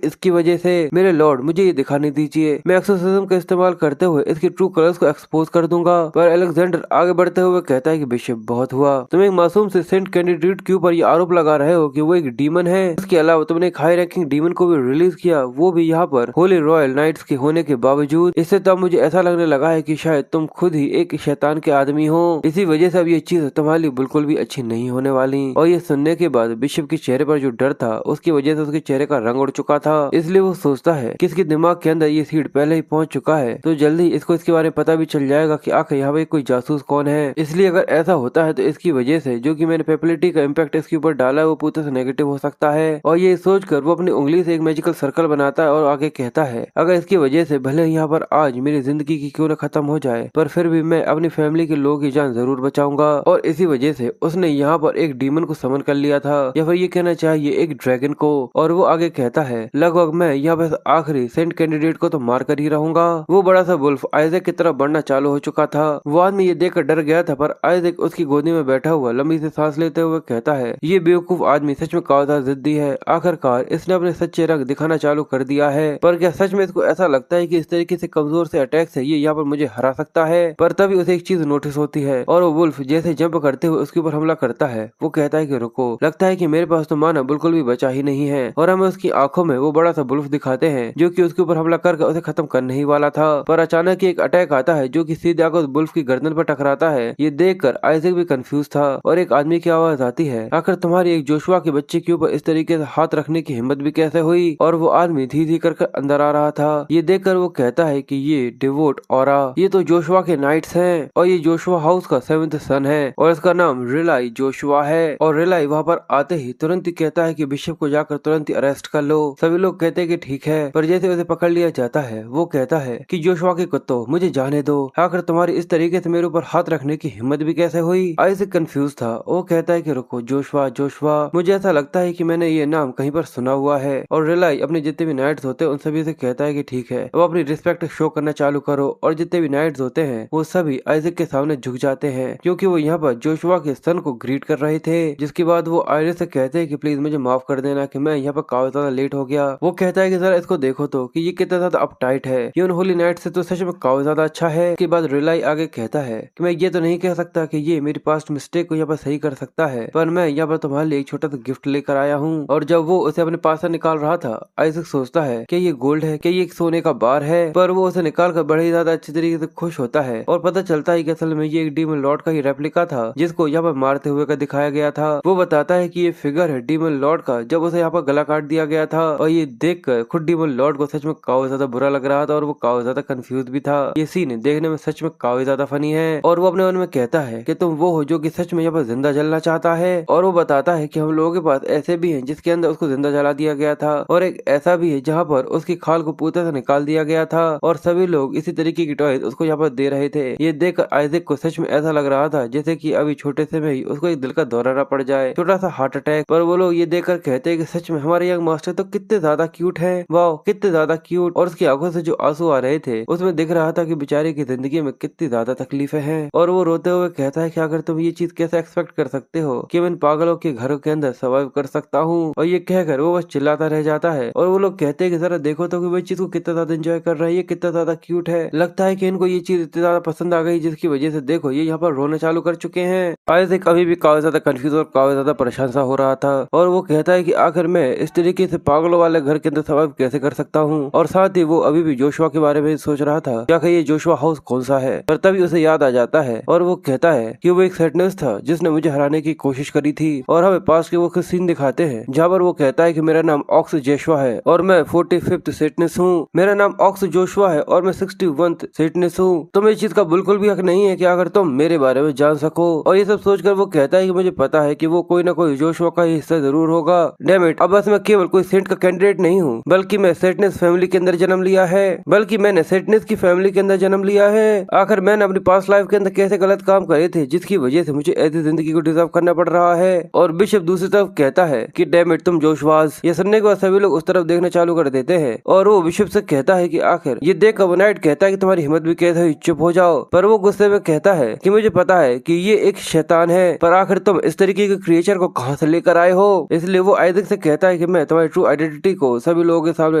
इसकी वजह से। मेरे लॉर्ड, मुझे ये दिखाने दीजिए, मैं एक्सोर्सिज्म का इस्तेमाल करते हुए इसके ट्रू कलर्स को एक्सपोज कर दूंगा। पर अलेक्जेंडर आगे बढ़ते हुए कहता है कि बिशप बहुत हुआ, तुम एक मासूम से सेंट कैंडिडेट के ऊपर ये आरोप लगा रहे हो कि वो एक डीमन है। इसके अलावा तुमने एक हाई रैंकिंग डीमन को भी रिलीज किया, वो भी यहाँ पर होली रॉयल नाइट्स के होने के बावजूद। इससे तब मुझे ऐसा लगने लगा है कि शायद तुम खुद ही एक शैतान के आदमी हो। इसी वजह से अब ये चीज तुम्हारे लिए बिल्कुल भी अच्छी नहीं होने वाली। और ये सुनने के बाद बिशप के चेहरे पर जो डर था उसकी वजह से उसके चेहरे का रंग उड़ चुका था। इसलिए वो सोचता है कि इसके दिमाग के अंदर ये सीड पहले ही पहुंच चुका है, तो जल्दी इसको इसके बारे में पता भी चल जाएगा कि आखिर यहाँ पे कोई जासूस कौन है। इसलिए अगर ऐसा होता है तो इसकी वजह से जो कि मैंने पेपिलिटी का इम्पैक्ट इसके ऊपर डाला है वो पूरे से नेगेटिव हो सकता है। और ये सोचकर वो अपनी उंगली से एक मैजिकल सर्कल बनाता है और आगे कहता है, अगर इसकी वजह से भले यहाँ पर आज मेरी जिंदगी की क्यों न खत्म हो जाए, पर फिर भी मैं अपनी फैमिली के लोगों की जान जरूर बचाऊंगा। और इसी वजह से उसने यहाँ पर एक डीमन को समन कर लिया था, या फिर ये कहना चाहिए एक ड्रैगन को। और वो आगे कहता है, लगभग मैं यहाँ पर आखिरी सेंट कैंडिडेट को तो मार कर ही रहूंगा। वो बड़ा सा वुल्फ आइजैक की तरफ बढ़ना चालू हो चुका था। वो आदमी ये देखकर डर गया था, पर आइजैक उसकी गोदी में बैठा हुआ लंबी से सांस लेते हुए कहता है, ये बेवकूफ आदमी सच में काफी ज्यादा जिद्दी है। आखिरकार इसने अपने सच्चे रंग दिखाना चालू कर दिया है। पर क्या सच में इसको ऐसा लगता है कि इस तरीके से कमजोर से अटैक से ये यहाँ पर मुझे हरा सकता है? पर तभी उसे एक चीज नोटिस होती है और वो वुल्फ जैसे जंप करते हुए उसके ऊपर हमला करता है। वो कहता है कि रुको, लगता है कि मेरे पास तो माना बिल्कुल भी बचा ही नहीं है। और हमें उसकी आंखों में वो बड़ा सा वुल्फ दिखाते हैं जो कि उसके ऊपर हमला करके उसे खत्म करने ही वाला था। पर अचानक एक अटैक आता है जो कि सीधे आकर वुल्फ की गर्दन पर टकराता है। ये देखकर आइजैक भी कंफ्यूज था और एक आदमी की आवाज आती है, आखिर तुम्हारी एक जोशुआ के बच्चे के ऊपर इस तरीके से हाथ रखने की हिम्मत भी कैसे हुई? और वो आदमी धीरे धीरे करके अंदर आ रहा था। ये देखकर वो कहता है कि ये डिवोट औरा, ये तो जोशुआ के नाइट्स हैं और ये जोशुआ हाउस का 7th सन है और इसका नाम रिलाई जोशुआ है। और रिलाई वहाँ पर आते ही तुरंत ही कहता है कि बिशप को जाकर तुरंत ही अरेस्ट कर लो। सभी लोग कहते हैं कि ठीक है, पर जैसे उसे पकड़ लिया जाता है वो कहता है कि जोशुआ के कुत्तों, मुझे जाने दो, आखिर तुम्हारी इस तरीके से मेरे ऊपर हाथ रखने की हिम्मत भी कैसे हुई? आइजैक कंफ्यूज था। वो कहता है कि रुको, जोशुआ जोशुआ, मुझे ऐसा लगता है कि मैंने ये नाम कहीं पर सुना हुआ है। और रिलाई अपने जितने भी नाइट्स होते हैं उन सभी से कहता है कि ठीक है, वो अपनी रिस्पेक्ट शो करना चालू करो। और जितने भी नाइट्स होते हैं वो सभी आइजैक के सामने झुक जाते हैं क्योंकि वो यहाँ पर जोशुआ के सन को ग्रीट कर रहे थे। जिसके बाद वो आयरिस से कहते हैं कि प्लीज मुझे माफ कर देना कि मैं यहाँ पर काफी ज्यादा लेट हो गया। वो कहता है कि जरा इसको देखो तो कि ये कितना ज्यादा अपटाइट है, ये उन होली नाइट से तो सच में काफी ज्यादा अच्छा है। उसके बाद रिलाई आगे कहता है कि मैं ये तो नहीं कह सकता कि ये मेरी पास्ट मिस्टेक को यहाँ पर सही कर सकता है, पर मैं यहाँ पर तुम्हारे लिए एक छोटा सा गिफ्ट लेकर आया हूँ। और जब वो उसे अपने पास से निकाल रहा था, आइजैक सोचता है कि ये गोल्ड है, कि ये एक सोने का बार है। पर वो उसे निकाल कर बड़े ही ज्यादा अच्छी तरीके से खुश होता है और पता चलता है कि असल में ये एक डीमन लॉर्ड का ही रेप्लिका था जिसको यहाँ पर मारते हुए का दिखाया गया था। वो बताता है कि ये फिगर है डीमन लॉर्ड का जब उसे यहाँ पर गला काट दिया गया था। और ये देखकर खुद डीमन लॉर्ड को सच में काफी ज्यादा बुरा लग रहा था और वो काफी ज्यादा कंफ्यूज भी था। ये सीन देखने में सच में काफी ज्यादा फनी है। और वो अपने मन में कहता है कि तुम वो हो जो कि सच में यहाँ पर जिंदा जलना चाहता है। और वो बताता है कि हम लोगों के पास ऐसे भी हैं जिसके अंदर उसको जिंदा जला दिया गया था और एक ऐसा भी है जहाँ पर उसकी खाल को पूरी तरह से निकाल दिया गया था और सभी लोग इसी तरीके की टॉयज उसको यहाँ पर दे रहे थे। ये देखकर आइजैक को सच में ऐसा लग रहा था जैसे कि अभी छोटे से में ही उसको एक दिल का दौरा ना पड़ जाए, छोटा सा हार्ट अटैक। पर वो लोग ये देखकर कहते हैं कि सच में हमारे यंग मास्टर तो कितने ज्यादा क्यूट है, वाह कितने ज्यादा क्यूट। और उसकी आंखों से जो आंसू आ रहे थे उसमें दिख रहा था कि बेचारे की जिंदगी में कितनी ज्यादा तकलीफें हैं। और वो रोते हुए कहता है कि अगर तुम ये चीज कैसे एक्सपेक्ट कर सकते हो कि मैं इन पागलों के घरों के अंदर सर्वाइव कर सकता हूँ। और ये कहकर वो बस चिल्लाता रह जाता है और वो लोग कहते हैं कि जरा देखो तो कि वो चीज को कितना ज्यादा एंजॉय कर रहा है, ये कितना ज्यादा क्यूट है। लगता है कि इनको ये चीज इतनी ज्यादा पसंद आ गई जिसकी वजह से देखो ये यहाँ पर रोना चालू कर चुके हैं। आइजैक अभी भी काफी ज्यादा कंफ्यूज और काफी ज्यादा परेशान सा हो रहा था और वो कहता है कि आखिर मैं इस तरीके से पागलों वाले घर के अंदर सर्वाइव कैसे कर सकता हूँ। और साथ ही वो अभी भी जोशुआ के बारे में सोच रहा था क्या ये जोशुआ हाउस कौन सा है। पर तभी उसे याद आ जाता है और वो कहता है कि वो एक सेटनेस था जिसने मुझे हराने की कोशिश करी थी। और हमें पास के वो कुछ सीन दिखाते हैं जहाँ पर वो कहता है कि मेरा नाम ऑक्स जोशुआ है और मैं 45th सेटनेस हूँ। मेरा नाम ऑक्स जोशुआ है और मैं 61th सेटनेस हूँ। तुम्हें इस चीज का बिल्कुल भी हक नहीं है कि अगर तुम मेरे बारे में जान सको। और ये सब सोचकर वो कहता है कि मुझे पता है कि वो कोई ना कोई जोशुआ का हिस्सा जरूर होगा। डैम इट, अब बस मैं केवल कोई सेंट का कैंडिडेट नहीं हूँ, बल्कि मैं सेटनेस फैमिली के अंदर जन्म लिया है, बल्कि मैंने सेटनेस की फैमिली के अंदर जन्म लिया है। आखिर मैंने अपनी पास्ट लाइफ के अंदर कैसे गलत काम करे थे जिसकी वजह से मुझे ऐसी जिंदगी को डिजर्व करना पड़ रहा है। और बिशप दूसरी तरफ कहता है कि डैम इट, तुम जोशुआज। ये सुनने के बाद सभी लोग उस तरफ देखना चालू कर देते हैं और वो बिशप से कहता है कि आखिर ये देख वो नाइट कहता है कि तुम्हारी हिम्मत भी कैसे हुई, चुप हो जाओ। पर वो गुस्से में कहता है कि मुझे पता है कि ये एक शैतान है, पर आखिर तुम इस तरीके के क्रिएचर को कहां से लेकर आए हो। इसलिए वो आइजैक से कहता है कि मैं तुम्हारी ट्रू आइडेंटिटी को सभी लोगों के सामने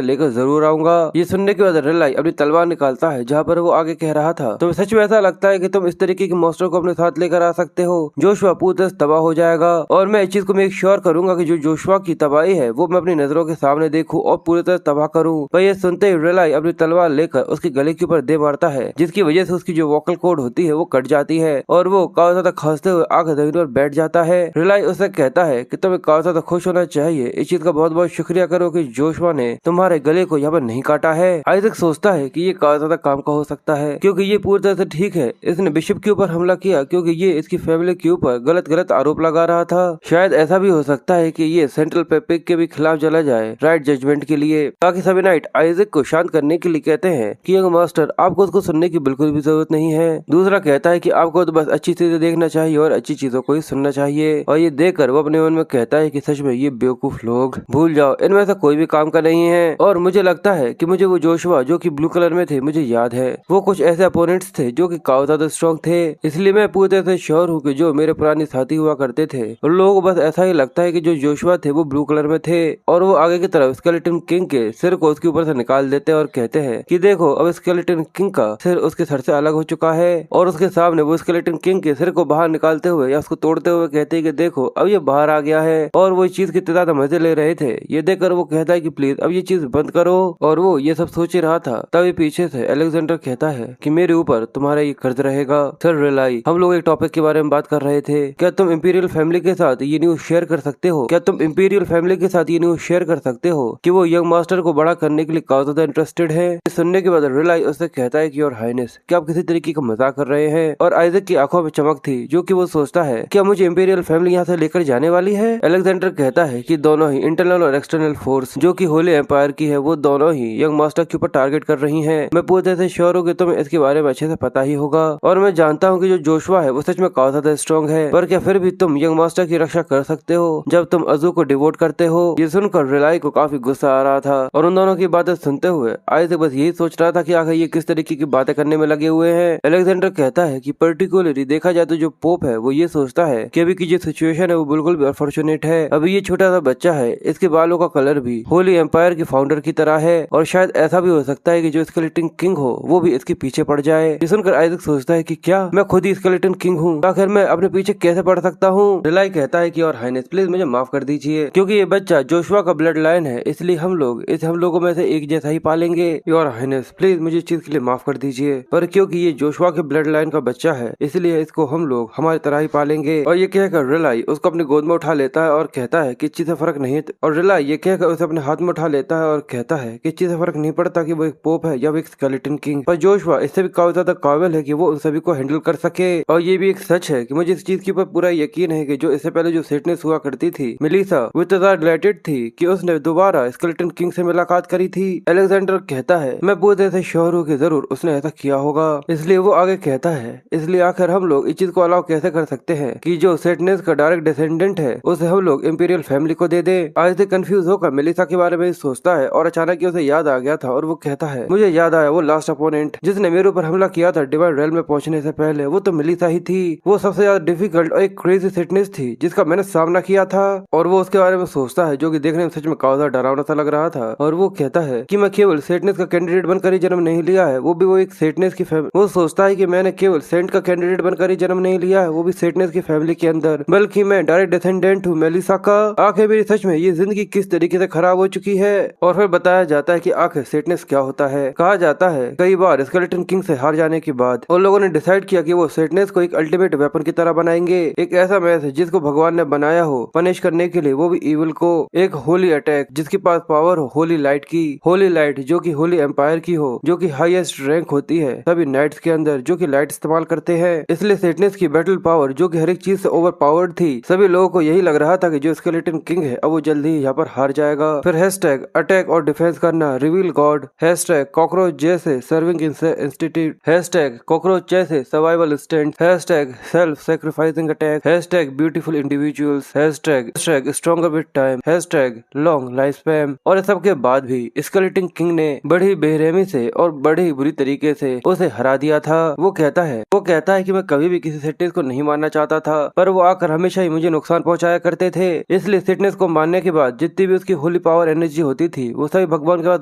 लेकर जरूर आऊंगा। ये सुनने के बाद रिलाई अपनी तलवार निकालता है, जहाँ पर वो आगे कह रहा था, तुम्हें सच में ऐसा लगता है कि तुम इस तरीके के मॉन्स्टर को अपने साथ लेकर आ सकते हो? जोशुआ पूरी तरह तबाह हो जाएगा और मैं इस चीज को मेक श्योर करूंगा कि जो जोशुआ की तबाही है वो मैं अपनी नजरों के सामने देखूं और पूरी तरह तबाह करूं। पर ये सुनते ही रिलाई अपनी तलवार लेकर उसके गले के ऊपर दे मारता है, जिसकी वजह से उसकी जो वोकल कॉर्ड होती है वो कट जाती है और वो काफी ज्यादा खांसते हुए आकर जमीन पर बैठ जाता है। रिलाई उससे कहता है कि तुम्हें काफी ज्यादा खुश होना चाहिए, इस चीज का बहुत बहुत शुक्रिया करो कि जोशुआ ने तुम्हारे गले को यहाँ पर नहीं काटा है। आइजैक सोचता है कि ये काफी ज्यादा काम का हो सकता है क्योंकि ये पूरी तरह से ठीक है, इसने बिशप के ऊपर हमला किया क्योंकि ये इसकी फैमिली के ऊपर गलत आरोप लगा रहा था। शायद ऐसा भी हो सकता है कि ये सेंट्रल पेपिक के भी खिलाफ चला जाए राइट जजमेंट के लिए। बाकी सभी नाइट आइजैक को शांत करने के लिए कहते हैं कि यंग मास्टर, आपको उसको सुनने की बिल्कुल भी जरूरत नहीं है। दूसरा कहता है कि आपको तो बस अच्छी चीजें देखना चाहिए और अच्छी चीजों को ही सुनना चाहिए। और ये देखकर वो अपने मन में कहता है कि सच में ये बेवकूफ लोग, भूल जाओ, इनमें से कोई भी काम का नहीं है। और मुझे लगता है कि मुझे वो जोशुआ जो कि ब्लू कलर में थे मुझे याद है, वो कुछ ऐसे अपोनेंट्स थे जो कि काफी ज्यादा स्ट्रॉन्ग थे, इसलिए मैं पूरी तरह से श्योर हूँ कि जो मेरे पुराने साथी हुआ करते थे उन लोगों को बस ऐसा ही लगता है कि जो जोशुआ थे वो ब्लू कलर में थे। और वो आगे की तरफ स्केलेटन किंग के सिर को उसके ऊपर से निकाल देते हैं और कहते हैं कि देखो अब स्केलेटन किंग का सिर उसके सर से अलग हो चुका है। और उसके सामने वो स्केलेटन किंग के सिर को बाहर निकालते हुए या उसको तोड़ते हुए कहते हैं कि देखो अब ये बाहर आ गया है। और वो इस चीज की ज्यादा मजे ले रहे थे। ये देखकर वो कहता है कि प्लीज अब ये चीज बंद करो। और वो ये सब सोच ही रहा था तभी पीछे से अलेक्जेंडर कहता है कि मेरे ऊपर तुम्हारा ये कर्ज रहेगा। सर रिलाई, हम लोग एक टॉपिक के बारे में बात कर रहे थे, क्या तुम इंपीरियल फैमिली के साथ ये न्यूज शेयर कर सकते हो? क्या तुम इंपीरियल फैमिली के साथ ये न्यूज शेयर कर सकते हो कि वो यंग मास्टर को बड़ा करने के लिए काफी ज्यादा इंटरेस्टेड है? सुनने के बाद रिलाई उससे कहता है कि योर हाइनेस, क्या आप किसी तरीके का मजाक कर रहे हैं? और आइजैक की आंखों में चमक थी जो कि वो सोचता है क्या मुझे इंपीरियल फैमिली यहाँ से लेकर जाने वाली है? अलेक्जेंडर कहता है कि दोनों ही इंटरनल और एक्सटर्नल फोर्स जो कि होली एम्पायर की है वो दोनों ही यंग मास्टर के ऊपर टारगेट कर रही हैं। मैं पूरी तरह से श्योर हूँ कि तुम्हें इसके बारे में अच्छे से पता ही होगा और मैं जानता हूँ कि जो जोशुआ है वो सच में काफी ज्यादा स्ट्रॉन्ग है, पर क्या फिर भी तुम यंग मास्टर की रक्षा कर सकते हो जब तुम अजू को डिवोट करते हो? ये सुनकर रिलाई को काफी गुस्सा आ रहा था और उन दोनों की बातें सुनते हुए आइजैक बस यही सोच रहा था कि आखिर ये किस तरीके की बातें करने में लगे हुए हैं। अलेक्जेंडर कहता है कि पर्टिकुलरली देखा जाए तो जो पोप है वो ये सोचता है कि अभी की जो सिचुएशन है वो बिल्कुल भी अनफॉर्चुनेट है। अभी ये छोटा सा बच्चा है, इसके बालों का कलर भी होली एम्पायर के फाउंडर की तरह है और शायद ऐसा भी हो सकता है कि जो स्केलेटन किंग हो वो भी इसके पीछे पड़ जाए। ये सुनकर आइजैक सोचता है कि क्या मैं खुद ही स्केलेटन किंग हूँ? आखिर मैं अपने पीछे कैसे पड़ सकता हूँ? रिलाई कहता है कि और हाइनेस प्लीज मुझे माफ कर दीजिए क्योंकि ये बच्चा जोशुआ का ब्लड लाइन है, इसलिए हम लोगों में से एक जैसा ही पालेंगे। योर हाइनेस प्लीज मुझे इस चीज के लिए माफ कर दीजिए, पर क्योंकि ये जोशुआ के ब्लड लाइन का बच्चा है इसलिए इसको हम लोग हमारी तरह ही पालेंगे। और ये कहकर रिलाई उसको अपनी गोद में उठा लेता है और कहता है कि इस चीज से फर्क नहीं। और रिलाई ये कहकर उसे अपने हाथ में उठा लेता है और कहता है कि इस चीज से फर्क नहीं पड़ता कि वो एक पोप है या वो एक स्केलेटन किंग, पर जोशुआ इससे भी काफी ज्यादा काबिल है कि वो उन सभी को हैंडल कर सके। और ये भी एक सच है कि मुझे इस चीज के ऊपर पूरा यकीन है कि जो इससे पहले जो सेटनेस हुआ करती थी मेलिसा, वो इतना डिलाइटेड थी कि उसने दोबारा स्केलेटन किंग से मुलाकात करी थी। अलेक्जेंडर कहता है मैं पूरी तरह से श्योर हूँ कि जरूर उसने ऐसा किया होगा। इसलिए वो आगे कहता है इसलिए आखिर हम लोग इस चीज को अलाउ कैसे कर सकते हैं कि जो सेटनेस का डायरेक्ट डिसेंडेंट है उसे हम लोग इंपीरियल फैमिली को दे दे। आज से कंफ्यूज होकर मेलिसा के बारे में सोचता है और अचानक उसे याद आ गया था और वो कहता है मुझे याद आया वो लास्ट अपोनेंट जिसने मेरे ऊपर हमला किया था डिवाइन रेल में पहुंचने से पहले, वो तो मेलिसा ही थी। वो सबसे ज्यादा डिफिकल्ट और एक क्रेजी सेटनेस थी जिसका मैंने सामना किया था। और वो उसके बारे में सोचता है जो कि देखने में सच में काफी डरावना सा लग रहा था। और वो कहता है कि मैं केवल सेटनेस का कैंडिडेट बनकर ही जन्म नहीं लिया है, वो भी वो एक सेटनेस की फैमिली। वो सोचता है कि मैंने केवल सेंट का कैंडिडेट बनकर ही जन्म नहीं लिया है, वो भी सेटनेस की फैमिली के अंदर, बल्कि मैं डायरेक्ट डिसेंडेंट हूँ मेलिसा का। आखिर मेरी सच में ये जिंदगी किस तरीके से खराब हो चुकी है। और फिर बताया जाता है कि आखिर सेटनेस क्या होता है। कहा जाता है कई बार स्केलेटन किंग से हार जाने के बाद उन लोगों ने डिसाइड किया कि वो सेटनेस को एक अल्टीमेट वेपन की तरह बनाएंगे, एक ऐसा मैसेज जिसको भगवान ने बनाया हो पनिश करने के लिए, वो भी इविल को। एक होली अटैक जिसके पास पावर हो होली लाइट की, होली लाइट जो कि होली एम्पायर की हो, जो कि हाईएस्ट रैंक होती है सभी नाइट्स के अंदर जो कि लाइट इस्तेमाल करते हैं। इसलिए सेटनेस सेटनेस की बैटल पावर जो कि हर एक चीज से ओवर पावर्ड थी। सभी लोगों को यही लग रहा था कि जो स्केलेटन किंग है अब वो जल्दी ही यहाँ पर हार जाएगा। फिर हैशटैग अटैक और डिफेंस करना, रिवील गॉड, हैशटैग कॉकरोच जैसे सर्विंग इंस्टीट्यूट, हैशटैग कॉकरोच जैसे survival instant, hashtag self sacrificing attack, hashtag beautiful individuals, hashtag stronger with time, hashtag long life span. और इस सब के बाद भी स्केलेटन किंग ने बड़ी बेरहमी से और बड़ी बुरी तरीके से उसे हरा दिया था। वो कहता है कि मैं कभी भी किसी सेटनेस को नहीं मारना चाहता था, पर वो आकर हमेशा ही मुझे नुकसान पहुंचाया करते थे। इसलिए सेटनेस को मारने के बाद जितनी भी उसकी होली पावर एनर्जी होती थी वो सभी भगवान के पास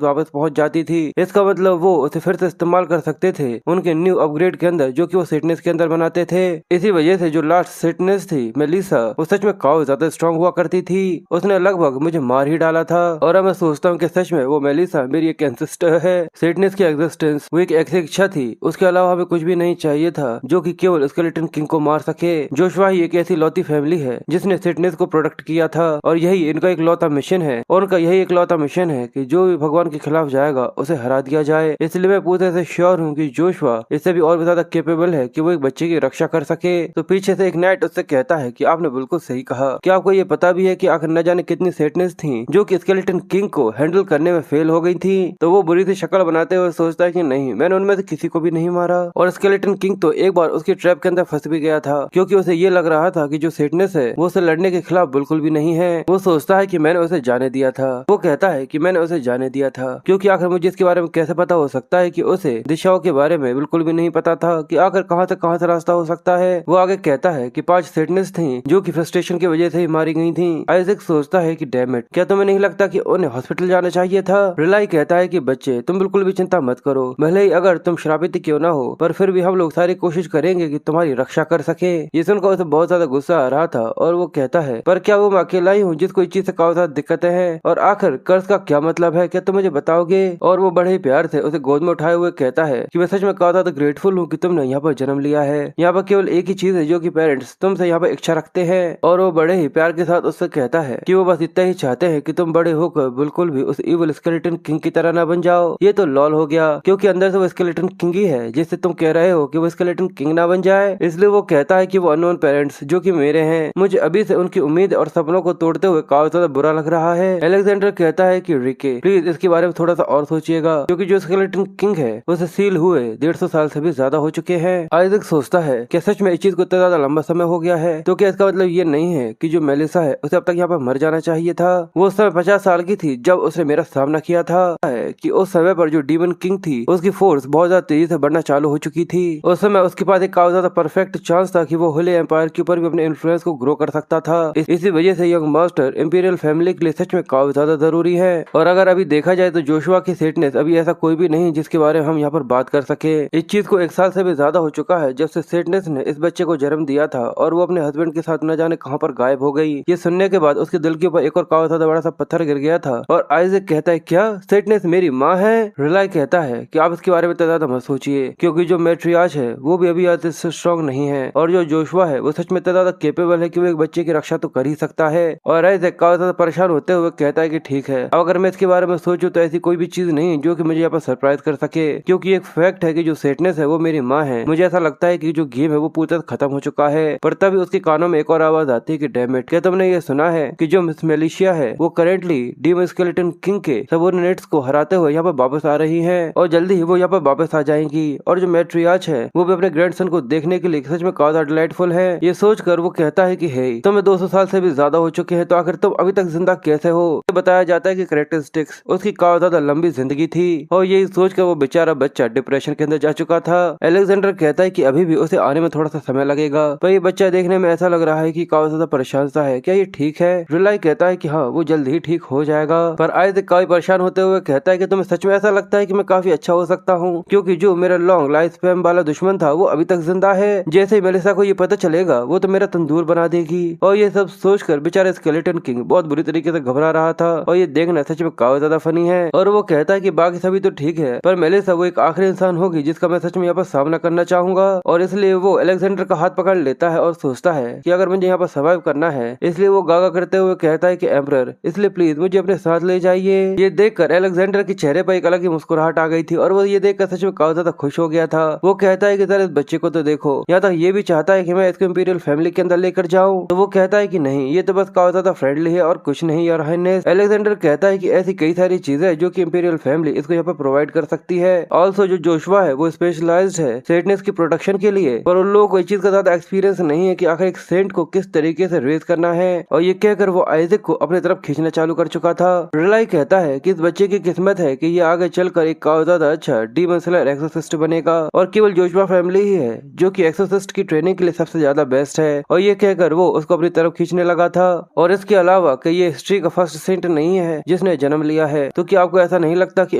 वापस पहुंच जाती थी। इसका मतलब वो उसे फिर से इस्तेमाल कर सकते थे उनके न्यू अपग्रेड के अंदर जो कि वो सेटनेस के अंदर बनाते थे। इसी वजह से जो लास्ट सेटनेस थी मेलिसा, वो सच में काफी ज्यादा स्ट्रॉन्ग हुआ करती थी। उसने लगभग मुझे मार ही डाला था। और अब मैं सोचता हूँ कि सच में वो मेलिसा मेरी एक एंसेस्टर है। सेटनेस की एग्जिस्टेंस वो एक ऐसी इच्छा थी, उसके अलावा हमें कुछ भी नहीं चाहिए था जो कि केवल स्केलेटन किंग को मार सके। जोशुआ ही एक ऐसी लौती फैमिली है जिसने सेटनेस को प्रोटेक्ट किया था और यही इनका एक लौता मिशन है। और उनका यही एक लौता मिशन है कि जो भी भगवान के खिलाफ जाएगा उसे हरा दिया जाए। इसलिए मैं पूरे से श्योर हूँ कि जोशुआ इससे भी और भी ज्यादा केपेबल है कि वो एक बच्चे की रक्षा कर सके। तो पीछे से एक नाइट उससे कहता है कि आपने बिल्कुल सही कहा। क्या आपको ये पता भी है कि आखिर न जाने कितनी सेटनेस थी जो कि स्केलेटन किंग को हैंडल करने में फेल हो गई थी। तो वो बुरी सी शक्ल बनाते हुए सोचता है कि नहीं, मैंने उनमें से किसी को भी नहीं मारा। और स्केलेटन किंग तो एक बार उसकी ट्रैप के अंदर फंस भी गया था क्योंकि उसे ये लग रहा था कि जो सेटनेस है वो उसे लड़ने के खिलाफ बिल्कुल भी नहीं है। वो सोचता है कि मैंने उसे जाने दिया था। वो कहता है कि मैंने उसे जाने दिया था क्योंकि आखिर मुझे इसके बारे में कैसे पता हो सकता है कि उसे दिशाओं के बारे में बिल्कुल भी नहीं पता था कि आखिर कहाँ से रास्ता हो सकता है। वो आगे कहता है कि 5 सेटनेस थी जो कि फ्रस्ट्रेशन की वजह से ही मारी गई थी। आइजैक सोचता है कि डैम इट, क्या तुम्हें नहीं लगता कि उन्हें हॉस्पिटल जाना चाहिए था। रिलाई कहता है कि बच्चे तुम बिल्कुल भी चिंता मत करो, भले ही अगर तुम श्रापित क्यों ना हो पर फिर भी हम लोग सारी कोशिश करेंगे कि तुम्हारी रक्षा कर सके। ये सुनकर उसे बहुत ज्यादा गुस्सा आ रहा था और वो कहता है पर क्या वो मैं अकेला ही हूँ जिसको इस चीज से काफी ज्यादा दिक्कतें हैं, और आखिर कर्ज का क्या मतलब है, क्या तुम मुझे बताओगे। और वो बड़े ही प्यार से उसे गोद में उठाए हुए कहता है कि मैं सच में काफी ज्यादा ग्रेटफुल हूँ कि तुमने यहाँ पर जन्म लिया है। यहाँ पर केवल एक ही चीज है जो कि पेरेंट्स तुमसे यहाँ पर इच्छा रखते हैं। और वो बड़े ही प्यार के साथ उससे कहता है कि वो बस इतना ही चाहते हैं कि तुम बड़े होकर बिल्कुल भी उस इविल स्केलेटन किंग की तरह ना बन जाओ। ये तो लॉल हो गया क्योंकि अंदर से वो स्केलेटन किंग ही है जिससे तुम कह रहे हो कि वो स्केलेटन किंग ना बन जाए। इसलिए वो कहता है कि वो अननोन पेरेंट्स जो कि मेरे हैं, मुझे अभी से उनकी उम्मीद और सपनों को तोड़ते हुए काफी ज्यादा बुरा लग रहा है। अलेक्जेंडर कहता है कि रिके प्लीज इसके बारे में थोड़ा सा और सोचिएगा क्योंकि जो स्केलेटन किंग है उसे सील हुए 150 साल से भी ज्यादा हो चुके हैं। आइजैक सोचता है कि सच में इस चीज को इतना ज्यादा लंबा समय हो गया है तो क्या इसका मतलब ये नहीं है कि जो मेलिसा है उसे अब तक यहाँ पर मर जाना चाहिए था। वो उस समय 50 साल की थी जब उसने मेरा सामना किया था कि उस समय पर जो डीमन किंग थी उसकी फोर्स बहुत ज्यादा तेजी से बढ़ना चालू हो चुकी थी। उस समय उसके पास एक काफी ज्यादा परफेक्ट चांस था कि वो होली एम्पायर के ऊपर भी अपने इन्फ्लुएंस को ग्रो कर सकता था। इसी वजह से यंग मास्टर इंपीरियल फैमिली के लिए सच में काफी ज्यादा जरूरी है। और अगर अभी देखा जाए तो जोशुआ की सेटनेस अभी ऐसा कोई भी नहीं जिसके बारे में हम यहाँ पर बात कर सके। इस चीज को 1 साल से भी ज्यादा हो चुका है जब से सेटनेस ने इस बच्चे को जन्म दिया था और वो अपने हस्बैंड के साथ न जाने कहाँ पर गायब हो गई। ये सुनने के बाद उसके दिल के ऊपर एक और काफी ज्यादा बड़ा सा पत्थर गिर गया था। और आइजैक कहता है क्या सेटनेस मेरी माँ है। रिलाई कहता है कि आप इसके बारे में ज्यादा मत सोचिए क्योंकि जो मैट्रियार्च है वो भी अभी से स्ट्रॉन्ग नहीं है और जो जोशुआ है वो सच में इतना ज्यादा केपेबल है कि वो एक बच्चे की रक्षा तो कर ही सकता है। और आइजैक काफी ज्यादा परेशान होते हुए कहता है कि ठीक है, अब अगर मैं इसके बारे में सोचूं तो ऐसी कोई भी चीज नहीं जो कि मुझे यहाँ पर सरप्राइज कर सके क्योंकि एक फैक्ट है कि जो सेटनेस है वो मेरी माँ है। मुझे ऐसा लगता है कि जो गेम है वो पूरी तरह खत्म हो चुका है। पर तभी उसके कानों में एक और आवाज आती है कि डैम इट, क्या तुमने ये सुना है कि जो मिस मेलिशिया है वो करेंटली डीमन स्केलेटन किंग के सबऑर्डिनेट्स को हराते हुए यहाँ पर वापस आ रही है और जल्दी ही वो यहाँ पर वापस आ जाएंगी। और जो मैट्रियार्च है वो भी अपने ग्रैंडसन को देखने के लिए सच में काफी डिलाइटफुल है। ये सोचकर वो कहता है कि हे तुम्हें 200 साल से भी ज्यादा हो चुके हैं तो आखिर तुम अभी तक जिंदा कैसे हो। बताया जाता है कि कैरेक्टरिस्टिक्स उसकी काफी ज्यादा लंबी जिंदगी थी और यही सोचकर वो बेचारा बच्चा डिप्रेशन के अंदर जा चुका था। अलेक्जेंडर कहता है कि अभी भी उसे आने में थोड़ा सा समय लगेगा पर ये बच्चा देखने में ऐसा लग रहा है कि काफी ज्यादा परेशान सा है, क्या ये ठीक है। रिलाई कहता है कि हाँ वो जल्द ही ठीक हो जाएगा। पर आइजैक काफी परेशान होते हुए कहता है कि तुम्हें सच में ऐसा लगता है कि मैं काफी अच्छा हो सकता हूँ क्योंकि जो मेरा लॉन्ग लाइफ स्पैन वाला दुश्मन था वो अभी तक जिंदा है। जैसे ही मेलिसा को ये पता चलेगा वो तो मेरा तंदूर बना देगी। और ये सब सोचकर बेचारा स्केलेटन किंग बहुत बुरी तरीके से घबरा रहा था और ये देखना सच में काफी ज्यादा फनी है। और वो कहता है कि बाकी सभी तो ठीक है पर मेलिसा वो एक आखिरी इंसान होगी जिसका मैं सच में यहाँ पर सामना करना चाहूंगा। और इसलिए वो अलेक्जेंडर का हाथ पकड़ लेता है और सोचता है कि अगर मुझे यहाँ पर सर्वाइव करना है, इसलिए वो गागा करते हुए कहता है कि एम्परर इसलिए प्लीज मुझे अपने साथ ले जाइए। ये देखकर अलेक्जेंडर के चेहरे पर एक अलग ही मुस्कुराहट आ गई थी और वो ये देखकर सच में काफी ज्यादा खुश हो गया था। वो कहता है कि सर इस बच्चे को तो देखो, यहाँ तक ये भी चाहता है कि मैं इसको इंपीरियल फैमिली के अंदर लेकर जाऊँ। तो वो कहता है कि नहीं, ये तो बस काफी ज्यादा फ्रेंडली है और कुछ नहीं योर हाइनेस। अलेक्जेंडर कहता है कि ऐसी कई सारी चीजें जो कि इंपीरियल फैमिली इसको यहाँ पे प्रोवाइड कर सकती है। ऑल्सो जो जोशुआ है वो स्पेशलाइज्ड है सेंटनेस की प्रोटेक्शन के लिए, पर उन लोगों को इस चीज का ज्यादा एक्सपीरियंस नहीं है कि आखिर एक सेंट को किस तरीके से रेज करना है। और ये कहकर वो आइजैक को अपनी तरफ खींचना चालू कर चुका था। रिलाई कहता है कि इस बच्चे की किस्मत है कि ये आगे चलकर एक काफी ज्यादा अच्छा डीमन स्लेयर एक्सोसिस्ट बनेगा और केवल जोशुआ फैमिली ही है जो कि एक्सोसिस्ट की ट्रेनिंग के लिए सबसे ज्यादा बेस्ट है। और ये कहकर वो उसको अपनी तरफ खींचने लगा था। और इसके अलावा कि ये हिस्ट्री का फर्स्ट सेंट नहीं है जिसने जन्म लिया है। तो क्या आपको ऐसा नहीं लगता कि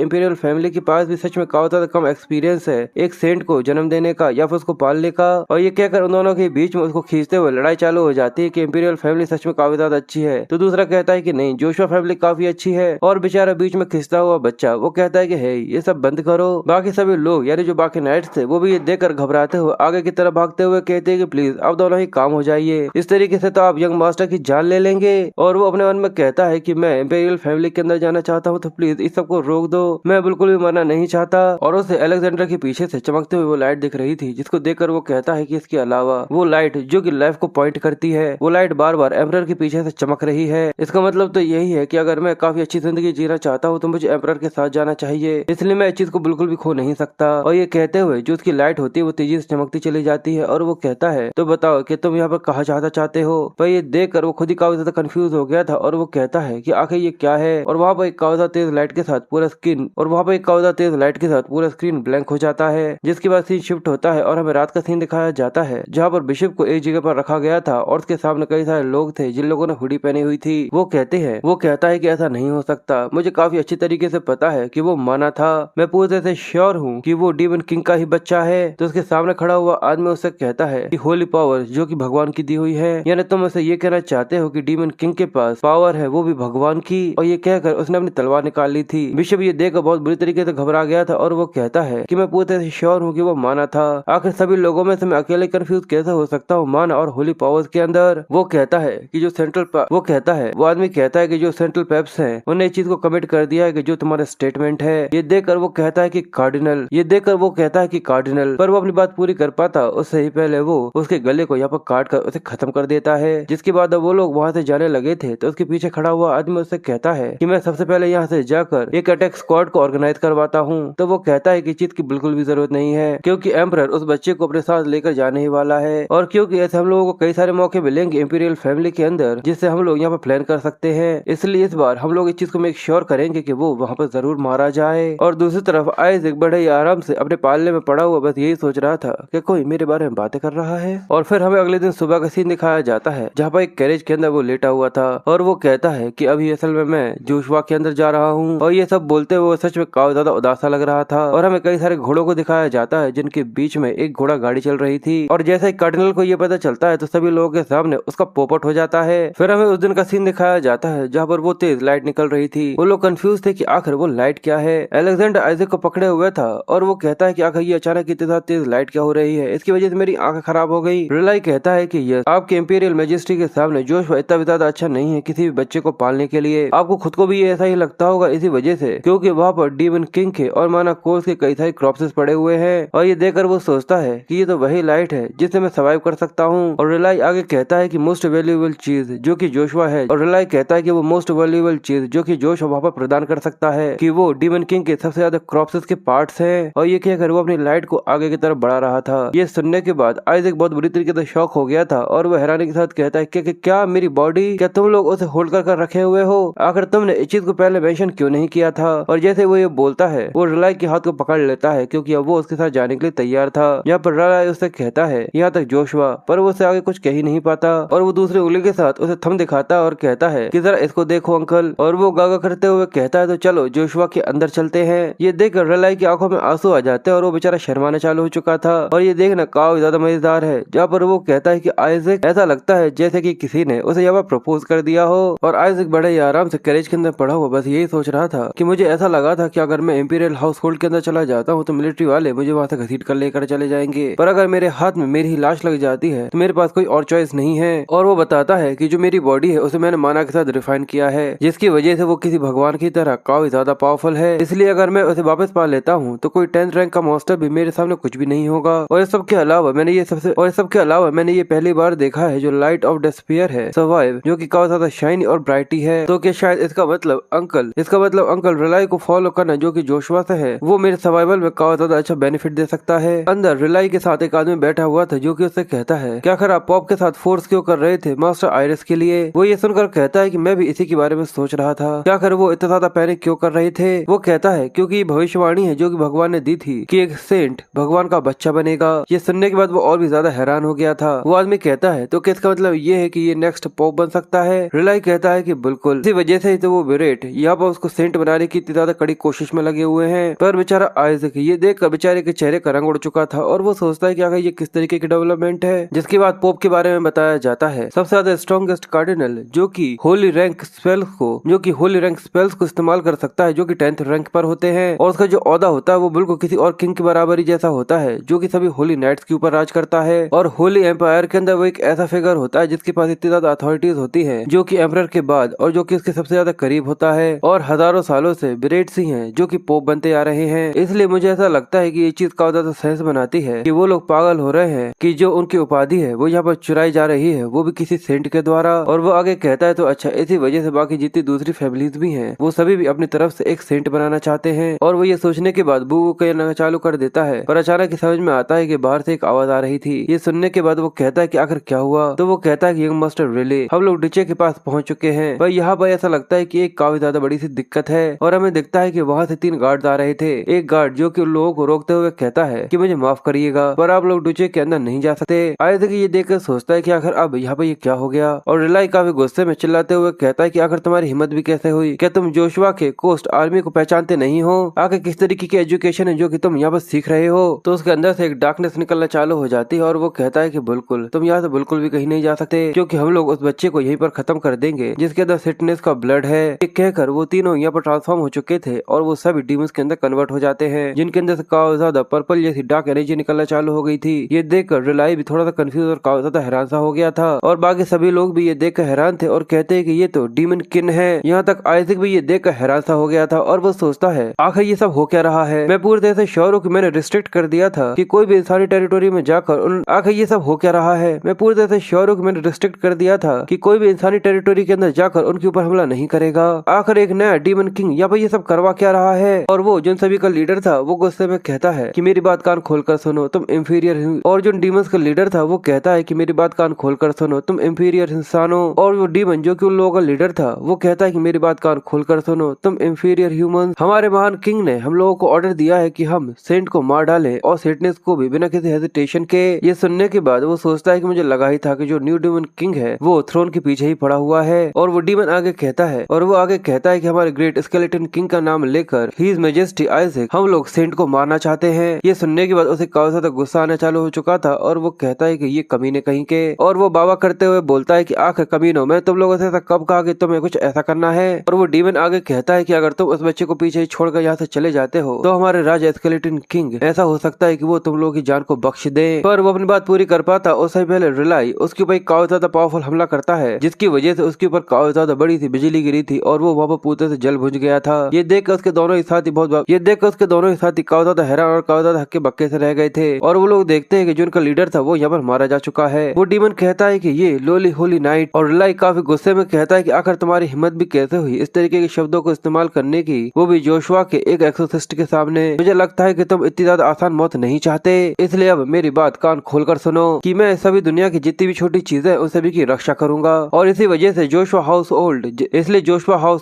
इंपीरियल फैमिली के पास भी सच में काफी ज्यादा कम एक्सपीरियंस है एक सेंट को जन्म देने का या फिर उसको पालने का। और ये कहकर उन दोनों के बीच में उसको खींचते हुए लड़ाई चालू हो जाती है कि इंपीरियल फैमिली सच में काफी ज्यादा अच्छी है। तो दूसरा कहता है कि नहीं, जोशुआ फैमिली काफी अच्छी है। और बेचारा बीच में खिंचता हुआ बच्चा वो कहता है कि हे, ये सब बंद करो। बाकी सभी लोग यानी जो बाकी नाइट्स थे वो भी ये देखकर घबराते हुए आगे की तरफ भागते हुए कहते हैं कि प्लीज अब दोनों ही काम हो जाइए, इस तरीके से तो आप यंग मास्टर की जान ले लेंगे। और वो अपने मन में कहता है कि मैं इंपीरियल फैमिली के अंदर जाना चाहता हूँ, तो प्लीज इस सबको रोक दो, मैं बिल्कुल भी मरना नहीं चाहता। और उसे अलेक्जेंडर के पीछे से चमकते हुए वो लाइट दिख रही थी जिसको देखकर वो कहता है कि इसके अलावा वो लाइट जो कि लाइफ को पॉइंट करती है वो लाइट बार बार एम्परर के पीछे से चमक रही है। इसका मतलब तो यही है कि अगर मैं काफी अच्छी जिंदगी जीना चाहता हूँ तो मुझे एम्परर के साथ जाना चाहिए, इसलिए मैं इस चीज को बिल्कुल भी खो नहीं सकता। और ये कहते हुए जो उसकी लाइट होती है वो तेजी से चमकती चली जाती है और वो कहता है तो बताओ कि तुम यहाँ पर कहाँ जाना चाहते हो। पर ये देखकर वो खुद ही काफी ज्यादा कंफ्यूज हो गया था और वो कहता है कि आखिर ये क्या है। और वहाँ पर एक काफी तेज लाइट के साथ पूरा स्क्रीन ब्लैंक हो जाता है, जिसके बाद सीन शिफ्ट होता है और हमें रात का सीन दिखाया जाता है जहाँ पर बिशप को एक जगह पर रखा गया था और उसके सामने कई सारे लोग थे जिन लोगों ने हुडी पहनी हुई थी। वो कहता है कि ऐसा नहीं हो सकता, मुझे काफी अच्छी तरीके से पता है कि वो माना था, मैं पूरी तरह से श्योर हूँ कि वो डीमन किंग का ही बच्चा है। तो उसके सामने खड़ा हुआ आदमी उससे कहता है कि होली पावर जो कि भगवान की दी हुई है, यानी तुम उसे ये कहना चाहते हो कि डीमन किंग के पास पावर है वो भी भगवान की। और ये कहकर उसने अपनी तलवार निकाल ली थी। बिशप ये देखकर बहुत बुरी तरीके से घबरा गया था और वो कहता है कि मैं पूरी तरह से श्योर हूँ कि वो माना था, आखिर सभी लोगों में से मैं अकेले कंफ्यूज कैसे हो सकता हूँ माना और होली पावर्स के अंदर। वो कहता है कि वो आदमी कहता है कि जो सेंट्रल पेप्स हैं उन्हें इस चीज को कमिट कर दिया है कि जो तुम्हारा स्टेटमेंट है। ये देखकर वो कहता है कि कार्डिनल, पर वो अपनी बात पूरी कर पाता उससे ही पहले वो उसके गले को यहाँ पर काट कर उसे खत्म कर देता है। जिसके बाद वो लोग वहाँ से जाने लगे थे तो उसके पीछे खड़ा हुआ आदमी उससे कहता है कि मैं सबसे पहले यहाँ से जाकर एक अटैक स्क्वाड को ऑर्गेनाइज करवाता हूँ। तो वो कहता है कि चीज की बिल्कुल भी जरूरत नहीं है क्योंकि एम्परर उस बच्चे को अपने साथ लेकर जाने ही वाला है और क्योंकि ऐसे हम लोगों को कई सारे मौके मिलेंगे इंपीरियल फैमिली के अंदर जिससे हम लोग यहाँ पर प्लान कर सकते हैं, इसलिए इस बार हम लोग इस चीज को मेक श्योर करेंगे कि वो वहाँ पर जरूर मारा जाए। और दूसरी तरफ आइजैक बड़े ही आराम से अपने पालने में पड़ा हुआ बस यही सोच रहा था कि कोई मेरे बारे में बातें कर रहा है। और फिर हमें अगले दिन सुबह का सीन दिखाया जाता है जहाँ पर एक कैरेज के अंदर वो लेटा हुआ था और वो कहता है कि अभी असल में मैं जोशुआ के अंदर जा रहा हूँ। और ये सब बोलते हुए सच में काफी ज्यादा उदासा लग रहा था और हमें कई सारे घोड़ों को दिखाया जाता है जिनके बीच में एक घोड़ा गाड़ी चल रही थी। और जैसे ही कार्डिनल को ये पता चलता है तो सभी लोगों के सामने उसका पोपट हो जाता है। फिर हमें उस दिन का सीन दिखाया जाता है जहाँ पर वो तेज लाइट निकल रही थी। वो लोग कंफ्यूज थे कि आखिर वो लाइट क्या है। अलेक्जेंडर आइजैक को पकड़े हुए था और वो कहता है कि आखिर ये अचानक इतनी तेज लाइट क्या हो रही है, इसकी वजह से मेरी आंखें खराब हो गई। रिलाई कहता है कि यस, आपके इंपीरियल मैजेस्टी के सामने जोशुआ इतना भी ज्यादा अच्छा नहीं है किसी भी बच्चे को पालने के लिए। आपको खुद को भी ऐसा ही लगता होगा इसी वजह से क्योंकि वहाँ पर डीमन किंग के और माना कोर्स के कई सारे क्रॉप्सेस पड़े हुए हैं। और ये देखकर वो सोचता है कि ये तो वही लाइट है जिससे मैं सर्वाइव कर सकता हूँ। और रिलाई आगे कहता है कि मोस्ट वैल्यूएबल चीज जो कि जोशुआ है, और रिलाई कहता है कि वो मोस्ट वैल्यूएबल चीज जो कि जोशुआ वहाँ पर प्रदान कर सकता है कि वो डीमन किंग के सबसे ज्यादा क्रॉप्सेस के पार्ट्स हैं। और ये कहकर वो अपनी लाइट को आगे की तरफ बढ़ा रहा था। ये सुनने के बाद आइजैक बहुत बुरी तरीके से शॉक हो गया था और वो हैरानी के साथ कहता है कि क्या मेरी बॉडी, क्या तुम लोग उसे होल्ड कर रखे हुए हो, आखिर तुमने इस चीज को पहले मेंशन क्यों नहीं किया था। और जैसे वो ये बोलता है वो रिलाई के हाथ को पकड़ लेता है क्योंकि अब वो उसके साथ जाने के लिए तैयार था। यहाँ पर रिलाई उससे कहता है यहाँ तक जोशुआ, पर वो उससे आगे कुछ कह ही नहीं पाता और वो दूसरी उंगली के साथ उसे थंब दिखाता है और कहता है कि जरा इसको देखो अंकल। और वो गागा करते हुए कहता है तो चलो जोशुआ के अंदर चलते हैं। ये देखकर रिलाई की आंखों में आंसू आ जाते हैं और वो बेचारा शर्माने चालू हो चुका था। और ये देखना काफी ज्यादा मजेदार है जहाँ पर वो कहता है कि आइजैक, ऐसा लगता है जैसे कि किसी ने उसे यहाँ पर प्रपोज कर दिया हो। और आइजैक बड़े ही आराम से कैरेज के अंदर पड़ा हुआ बस यही सोच रहा था कि मुझे ऐसा लगा था कि अगर मैं इंपीरियल हाउस होल्ड के अंदर चला जाता हूँ तो मिलिट्री वाले मुझे वहाँ से घसीट कर लेकर चले जाएंगे, पर अगर मेरे हाथ में मेरी ही लाश लग जाती है तो मेरे पास कोई और चॉइस नहीं है। और वो बताता है कि जो मेरी बॉडी है उसे मैंने माना के साथ रिफाइन किया है जिसकी वजह से वो किसी भगवान की तरह काफी ज्यादा पावरफुल है, इसलिए अगर मैं उसे वापस पा लेता हूँ तो कोई 10th रैंक का मॉन्स्टर भी मेरे सामने कुछ भी नहीं होगा। और ये सब सबके अलावा मैंने ये पहली बार देखा है जो लाइट ऑफ डेस्पेयर है सर्वाइव, जो कि काफी ज्यादा शाइनी और ब्राइटी है। तो क्या शायद इसका मतलब अंकल रिलाई को फॉलो करना जो कि जोशुआ से है वो मेरे सर्वाइवल में काफी ज्यादा अच्छा बेनिफिट दे सकता है। अंदर रिलाई के साथ एक आदमी बैठा हुआ था जो कि उससे कहता है, क्या खैर आप पॉप के साथ फोर्स क्यों कर रहे थे मास्टर आयरिस के लिए? वो ये सुनकर कहता है कि मैं भी इसी के बारे में सोच रहा था। क्या खैर वो इतना ज्यादा पैनिक क्यों कर रहे थे? वो कहता है क्योंकि ये भविष्यवाणी है जो कि भगवान ने दी थी कि एक सेंट भगवान का बच्चा बनेगा। ये सुनने के बाद वो और भी ज्यादा हैरान हो गया था। वो आदमी कहता है तो क्या इसका मतलब ये है कि ये नेक्स्ट पॉप बन सकता है? रिलाई कहता है कि बिल्कुल, इसी वजह से ही तो वो बेरेट यहाँ पर उसको सेंट बनाने की इतनी ज्यादा कड़ी कोशिश में लगे हुए हैं। पर बेचारा आइजैक ये देखकर बेचारे के चेहरे का रंग उड़ चुका था और वो सोचता है कि आखिर ये किस तरीके की डेवलपमेंट है। जिसके बाद पोप के बारे में बताया जाता है सबसे ज्यादा स्ट्रॉन्गेस्ट कार्डिनल जो कि होली रैंक स्पेल्स को इस्तेमाल कर सकता है, जो कि 10th रैंक पर होते हैं। और उसका जो ओहदा होता है वो बिल्कुल किसी और किंग के बराबर ही जैसा होता है जो कि सभी होली नाइट्स के ऊपर राज करता है। और होली एम्पायर के अंदर वो एक ऐसा फिगर होता है जिसके पास इतनी ज्यादा अथॉरिटीज होती है जो कि एम्परर के बाद और जो कि उसके सबसे ज्यादा करीब होता है। और हजारों सालों से बिरेट्स ही हैं जो कि पोप बनते आ रहे हैं। इसलिए मुझे ऐसा लगता है कि ये चीज काफी ज्यादा सेंस बनाती है कि वो लोग पागल हो रहे हैं कि जो उनकी उपाधि है वो यहाँ पर चुराई जा रही है, वो भी किसी सेंट के द्वारा। और वो आगे कहता है तो अच्छा, इसी वजह से बाकी जितनी दूसरी फैमिलीज भी हैं वो सभी भी अपनी तरफ से एक सेंट बनाना चाहते हैं। और वो ये सोचने के बाद बू कहना चालू कर देता है, पर अचानक समझ में आता है कि बाहर से एक आवाज आ रही थी। ये सुनने के बाद वो कहता है कि आखिर क्या हुआ? तो वो कहता है कि यंग मास्टर रिले, हम लोग डीचे के पास पहुंच चुके हैं। पर यहाँ पर ऐसा लगता है कि एक काफी ज्यादा बड़ी सी दिक्कत है और हमें दिखता है कि वहाँ से 3 गार्ड आ रहे थे। एक गार्ड जो कि उन लोगों को रोकते हुए कहता है कि मुझे माफ करिएगा पर आप लोग डीचे के अंदर नहीं जा सकते। आइजैक ये देखकर सोचता है कि आखिर अब यहाँ पर ये क्या हो गया। और रिलाई काफी गुस्से में चिल्लाते हुए कहता है कि आखिर तुम्हारी हिम्मत भी कैसे हुई? क्या तुम जोशुआ के कोस्ट आर्मी को पहचानते नहीं हो? आखिर किस तरीके की एजुकेशन है जो कि तुम यहाँ पर सीख रहे हो? तो उसके अंदर से एक डार्कनेस निकलना चालू हो जाती है और वो कहता है कि बिल्कुल, तुम यहाँ से बिल्कुल भी कहीं नहीं जा सकते क्योंकि हम लोग उस बच्चे को यहीं पर खत्म कर देंगे जिसके अंदर सिटनेस का ब्लड है। ये कहकर वो तीनों यहाँ पर ट्रांसफॉर्म हो चुके थे और वो सभी डीमंस के अंदर कन्वर्ट हो जाते हैं जिनके अंदर से काफी ज्यादा पर्पल जैसी डार्क एनर्जी निकलना चालू हो गई थी। ये देखकर रिलाई भी थोड़ा सा कंफ्यूज और काफी ज्यादा हैरान सा हो गया था और बाकी सभी लोग भी ये देखकर हैरान थे और कहते हैं कि ये तो डीमन किन है। यहाँ तक आइजैक भी ये देखकर हैरान सा हो गया था और वो सोचता है आखिर ये सब हो क्या रहा है? मैं पूरी तरह से श्योर हूँ कि मैंने रिस्ट्रिक्ट कर दिया था कि कोई भी इंसानी टेरिटोरी में जाकर आखिर ये सब हो क्या रहा है? मैं पूरी तरह से श्योर हूँ कि मैंने रिस्ट्रिक्ट कर दिया था कि कोई भी इंसानी टेरिटोरी के अंदर जाकर उनके ऊपर हमला नहीं करेगा। आखिर एक नया डीमन किंग यहाँ पर ये सब करवा क्या रहा है? और वो जिन सभी का लीडर था वो गुस्से में कहता है कि मेरी बात कान खोलकर सुनो, तुम इंफीरियर। और जो डीमंस का लीडर था वो कहता है कि मेरी बात कान खोलकर सुनो, तुम इंफीरियर इंसान हो। और वो डीमन जो कि उन लोगों का लीडर था वो कहता है कि मेरी बात कान खोलकर सुनो, तुम इंफीरियर ह्यूमन। हमारे महान किंग ने हम लोगों को ऑर्डर दिया है कि हम सेंट को मार डालें और सेंटनेस को भी बिना किसी हेजिटेशन के। ये सुनने के बाद वो सोचता है कि मुझे लगा ही था कि जो न्यू डीमन किंग है वो थ्रोन के पीछे ही पड़ा हुआ है। और वो डीमन आगे कहता है कि हमारे ग्रेट स्केलेटन किंग का नाम लेकर हिज मैजेस्टी आइजैक हम लोग सेंट को मारना चाहते हैं। ये सुनने के बाद उसे काफी ज्यादा गुस्सा आना चालू हो चुका था और वो कहता है कि ये कमीने कहीं के। और वो बाबा करते हुए बोलता है कि आखिर कमीनों, मैं तुम लोगों से ऐसा कब कहा कि तुम्हें कुछ ऐसा करना है? और वो डीमन आगे कहता है कि अगर तुम उस बच्चे को पीछे छोड़कर यहाँ से चले जाते हो तो हमारे राजा स्केलेटन किंग ऐसा हो सकता है कि वो तुम लोगों की जान को बख्श दे। पर वो अपनी बात पूरी कर पाता उससे पहले रिलाई उसके ऊपर काफी ज्यादा पावरफुल हमला करता है जिसकी वजह से उसके ऊपर काफी ज्यादा बड़ी सी बिजली गिरी थी और वो वहाँ पर पूते से जल भुंज गया था। ये देख कर उसके दोनों ही साथी काफी ज्यादा हैरान और काफी ज्यादा हक्के बक्के से रह गए थे। और वो लोग देखते हैं कि जो उनका लीडर था वो यहाँ पर मारा जा चुका है। वो डीमन कहता है कि ये लोली होली नाइट। और रिलाई काफी गुस्से में कहता है कि आखिर तुम्हारी हिम्मत भी कैसे हुई इस तरीके के शब्दों को इस्तेमाल करने की, वो भी जोशुआ के एक एक्सोसिस्ट के सामने। मुझे लगता है कि तुम इतनी ज्यादा आसान मौत नहीं चाहते, इसलिए अब मेरी बात कान खोलकर सुनो कि मैं सभी दुनिया की जितनी भी छोटी चीजें उन सभी की रक्षा करूंगा। और इसी वजह से जोशुआ हाउस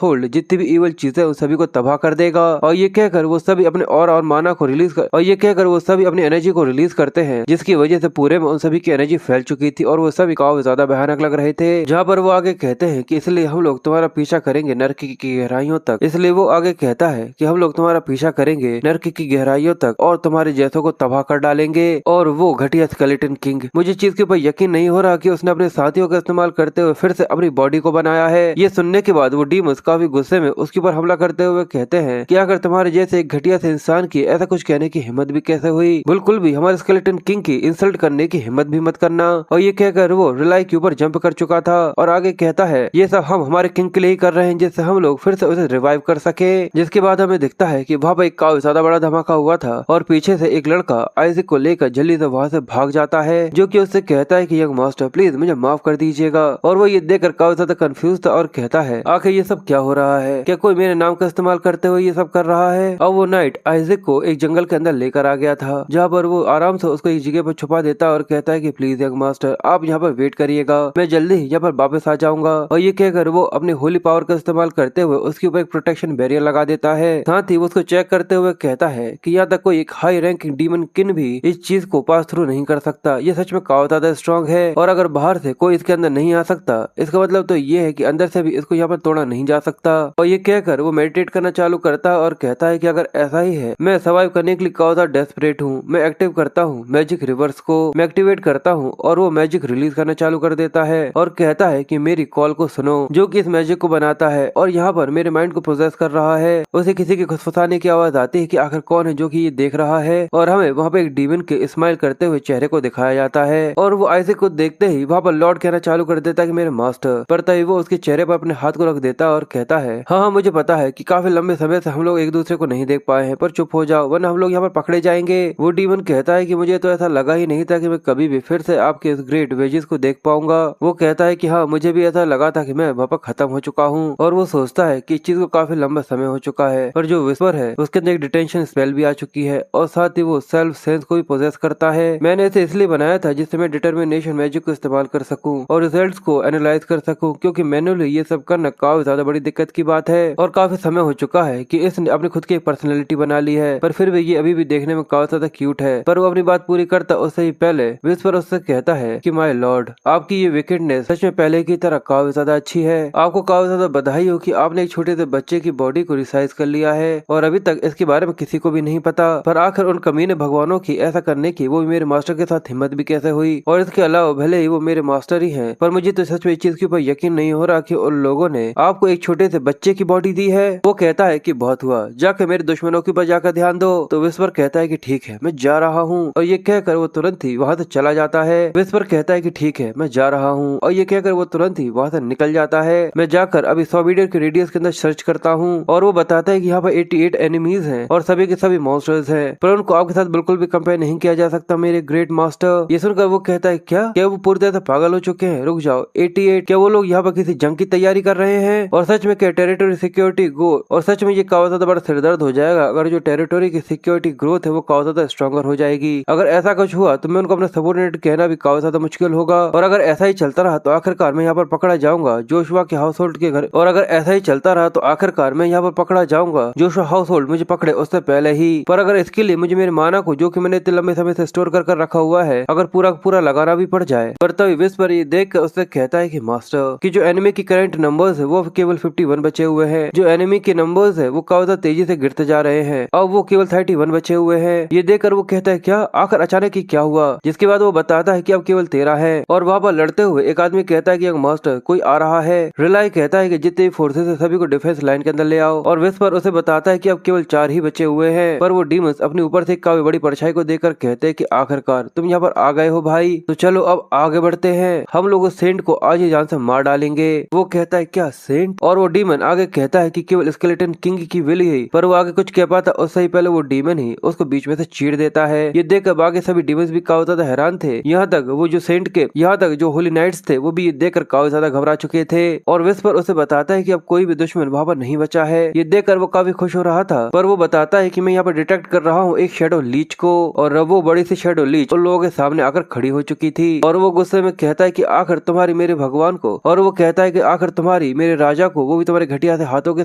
होल्ड जितनी भी इवल चीजें उन सभी को तबाह कर देगा। और ये कहकर वो सभी अपने और माना को रिलीज कर, और ये कहकर वो सभी अपनी एनर्जी को रिलीज करते हैं जिसकी वजह से पूरे में उन सभी की एनर्जी फैल चुकी थी और वो सभी काफी ज्यादा भयानक लग रहे थे। जहाँ पर वो आगे कहते हैं कि इसलिए हम लोग तुम्हारा पीछा करेंगे नर्क की गहराइयों तक। इसलिए वो आगे कहता है कि हम लोग तुम्हारा पीछा करेंगे नर्क की गहराइयों तक और तुम्हारे जैसों को तबाह कर डालेंगे। और वो घटिया स्केलेटन किंग, मुझे चीज के ऊपर यकीन नहीं हो रहा कि उसने अपने साथियों का इस्तेमाल करते हुए फिर से अपनी बॉडी को बनाया है। ये सुनने के बाद वो डीमंस काफी गुस्से में उसके ऊपर हमला करते हुए कहते हैं कि अगर तुम्हारे जैसे एक घटिया से इंसान की ऐसा कुछ कहने की हिम्मत भी कैसे हुई, बिल्कुल भी हमारे स्केलेटन किंग की इंसल्ट करने की हिम्मत भी मत करना। और ये कहकर वो रिलाई के ऊपर जंप कर चुका था और आगे कहता है ये सब हम हमारे किंग के लिए ही कर रहे हैं जिससे हम लोग फिर से उसे रिवाइव कर सके। जिसके बाद हमें दिखता है कि वहाँ पर एक काफी ज्यादा बड़ा धमाका हुआ था और पीछे से एक लड़का आइजैक को देखकर जल्दी से वहाँ से भाग जाता है, जो कि उससे कहता है कि यंग मास्टर प्लीज मुझे माफ कर दीजिएगा। और वो ये देखकर काफी ज्यादा कंफ्यूज था और कहता है आखिर ये सब क्या हो रहा है, क्या कोई मेरे नाम का इस्तेमाल करते हुए ये सब कर रहा है। और वो नाइट आइजैक को एक जंगल के अंदर लेकर आ गया था, जहाँ पर वो आराम से उसको एक जगह पर छुपा देता और कहता है कि प्लीज यंग मास्टर आप यहाँ पर वेट करिएगा, मैं जल्दी यहाँ पर वापस आ जाऊंगा। और ये कहकर वो अपनी होली पावर का इस्तेमाल करते हुए उसके ऊपर एक प्रोटेक्शन बैरियर लगा देता है। साथ ही वो उसको चेक करते हुए कहता है कि यहाँ तक कोई एक हाई रैंकिंग डीमन किन भी इस चीज को पास थ्रू नहीं कर सकता, ये सच में काफी ज्यादा स्ट्रॉन्ग है। और अगर बाहर से कोई इसके अंदर नहीं आ सकता, इसका मतलब तो ये है कि अंदर से भी इसको यहाँ पर तोड़ा नहीं जा सकता। और ये कहकर वो मेडिटेट करना चालू करता है और कहता है कि अगर ऐसा ही है, मैं सर्वाइव करने के लिए काफी ज्यादा डेस्परेट हूँ। मैं एक्टिव करता हूँ मैजिक रिवर्स को, मैं एक्टिवेट करता हूँ और वो मैजिक रिलीज करना चालू कर देता है और कहता है कि मेरी कॉल को सुनो, जो कि इस मैजिक को बनाता है और यहाँ पर मेरे माइंड को प्रोसेस कर रहा है। उसे किसी की खुसफुसाने की आवाज आती है कि आखिर कौन है जो कि ये देख रहा है। और हमें वहाँ पे एक डीमन के स्माइल करते हुए चेहरे को दिखाया जाता है और वो आइजैक को देखते ही वहाँ पर लॉर्ड कहना चालू कर देता है कि मेरे मास्टर। पर तभी वो उसके चेहरे पर अपने हाथ को रख देता और कहता है हाँ हाँ मुझे पता है कि काफी लंबे समय से हम लोग एक दूसरे को नहीं देख पाए हैं, पर चुप हो जाओ वरना हम लोग यहाँ पर पकड़े जाएंगे। वो डीमन कहता है कि मुझे तो ऐसा लगा ही नहीं था कि मैं कभी भी फिर से आपके इस ग्रेट वेजेस को देख पाऊंगा। वो कहता है कि हाँ मुझे भी ऐसा लगा था कि मैं वहाँ पर खत्म हो चुका हूँ। और वो सोचता है कि इस चीज को काफी लंबा समय हो चुका है, पर जो विस्पर है उसके अंदर एक डिटेंशन स्पेल भी आ चुकी है और साथ ही वो सेल्फ सेंस को भी पोजेस करता है। मैंने इसे इसलिए बनाया था जिससे मैं डिटर्मिनेशन मैजिक को इस्तेमाल कर सकूं और रिजल्ट्स को एनालाइज कर सकूं, क्योंकि मैनुअली ये सब करना काफी ज्यादा बड़ी दिक्कत की बात है और काफी समय हो चुका है कि इसने अपनी खुद की एक पर्सनैलिटी बना ली है। पर फिर भी ये अभी भी देखने में काफी ज्यादा क्यूट है। पर वो अपनी बात पूरी करता उससे ही पहले विस्पर उससे कहता है कि माय लॉर्ड आपकी ये विकेटनेस सच में पहले की तरह काफी ज्यादा अच्छी है। आपको काफी ज्यादा बधाई हो कि आपने एक छोटे से बच्चे की बॉडी को रिसाइज कर लिया है और अभी तक इसके बारे में किसी को भी नहीं पता। पर आखिर उन कमीने भगवानों की ऐसा करने की वो भी मेरे मास्टर के साथ हिम्मत भी कैसे हुई। और इसके अलावा भले ही वो मेरे मास्टर ही हैं, पर मुझे तो सच में इस चीज के ऊपर यकीन नहीं हो रहा कि उन लोगों ने आपको एक छोटे से बच्चे की बॉडी दी है। वो कहता है कि बहुत हुआ, जाकर मेरे दुश्मनों के ऊपर जाकर ध्यान दो। तो विस्पर कहता है कि ठीक है मैं जा रहा हूँ और ये कहकर वो तुरंत ही वहाँ से चला जाता है। विस्पर कहता है कि ठीक है मैं जा रहा हूँ और ये कहकर वो तुरंत ही वहाँ से निकल जाता है। मैं जाकर अभी 100 मीटर के रेडियस के अंदर सर्च करता हूँ और वो बताता है कि यहाँ पर 88 एनिमीज हैं और सभी के सभी मॉन्स्टर्स हैं, पर उनको आपके साथ बिल्कुल भी कंपेयर नहीं किया जा सकता मेरे ग्रेट मास्टर। ये सुनकर वो कहता है क्या वो पूरी तरह से पागल हो चुके हैं? रुक जाओ 88, क्या वो लोग यहाँ पर किसी जंग की तैयारी कर रहे हैं? और सच में क्या टेरिटरी सिक्योरिटी गो, और सच में ये काफी ज्यादा बड़ा सिरदर्द हो जाएगा अगर जो टेरिटरी की सिक्योरिटी ग्रोथ है वो काफी ज्यादा स्ट्रॉन्गर हो जाएगी। अगर ऐसा कुछ हुआ तो मैं उनको अपना सबोर्डिनेट कहना भी काफी ज्यादा मुश्किल होगा। और अगर ऐसा ही चलता रहा तो आखिरकार मैं यहाँ पर पकड़ा जाऊंगा जोशुआ के हाउस होल्ड के घर। और अगर ऐसा ही चलता रहा तो आखिरकार मैं यहाँ पर पकड़ा जाऊंगा जोशुआ हाउस होल्ड मुझे पकड़े उससे पहले ही। पर अगर इसके लिए मुझे मेरे माना को जो कि मैंने इतने लंबे समय से स्टोर कर रखा हुआ है अगर पूरा पूरा लगाना भी पड़ जाए। पर तभी विस्पर ये देख कर उससे कहता है कि मास्टर कि जो एनिमी की करंट नंबर्स है वो केवल 51 बचे हुए हैं, जो एनिमी के नंबर्स है वो काफी तेजी से गिरते जा रहे हैं, अब वो केवल 31 बचे हुए हैं। ये देखकर वो कहता है क्या आखिर अचानक ही क्या हुआ? जिसके बाद वो बताता है कि अब केवल 13 है। और वहाँ पर लड़ते हुए एक आदमी कहता है कि मास्टर कोई आ रहा है। रिलाई कहता है कि जितने फोर्सेस है सभी को डिफेंस लाइन के अंदर ले आओ और विस्पर उसे बताता है कि अब केवल 4 ही बचे हुए हैं। पर वो डीमंस अपने ऊपर से काफी बड़ी परछाई को देखकर कहते हैं कि आखिरकार तुम यहाँ पर आ गए हो भाई, तो चलो अब आगे बढ़ते हैं, हम लोग उस सेंट को आज ही जान से मार डालेंगे। वो कहता है क्या सेंट? और वो डीमन आगे कहता है कि केवल स्केलेटन किंग की विल ही, पर वो आगे कुछ कह पाता उससे ही पहले वो डीमन ही उसको बीच में से चीर देता है। ये देखकर बाकी सभी डीमंस भी काफी ज्यादा हैरान थे, यहाँ तक वो जो सेंट के यहाँ तक जो होली नाइट्स थे वो भी ये देखकर काफी ज्यादा घबरा चुके थे। और विस्पर उसे बताता है कि अब कोई भी दुश्मन वहाँ पर नहीं बचा है। ये देखकर वो काफी खुश हो रहा था, पर वो बताता है कि मैं यहाँ पर डिटेक्ट कर रहा हूँ एक शेडो लीच को, और वो बड़ी सी शेडो लीच उन लोगों के सामने आकर खड़ी हो चुकी थी। और वो गुस्से में कहता है कि आखिर तुम्हारी मेरे भगवान को, और वो कहता है कि आखिर तुम्हारी मेरे राजा को, वो भी तुम्हारे घटिया से हाथों के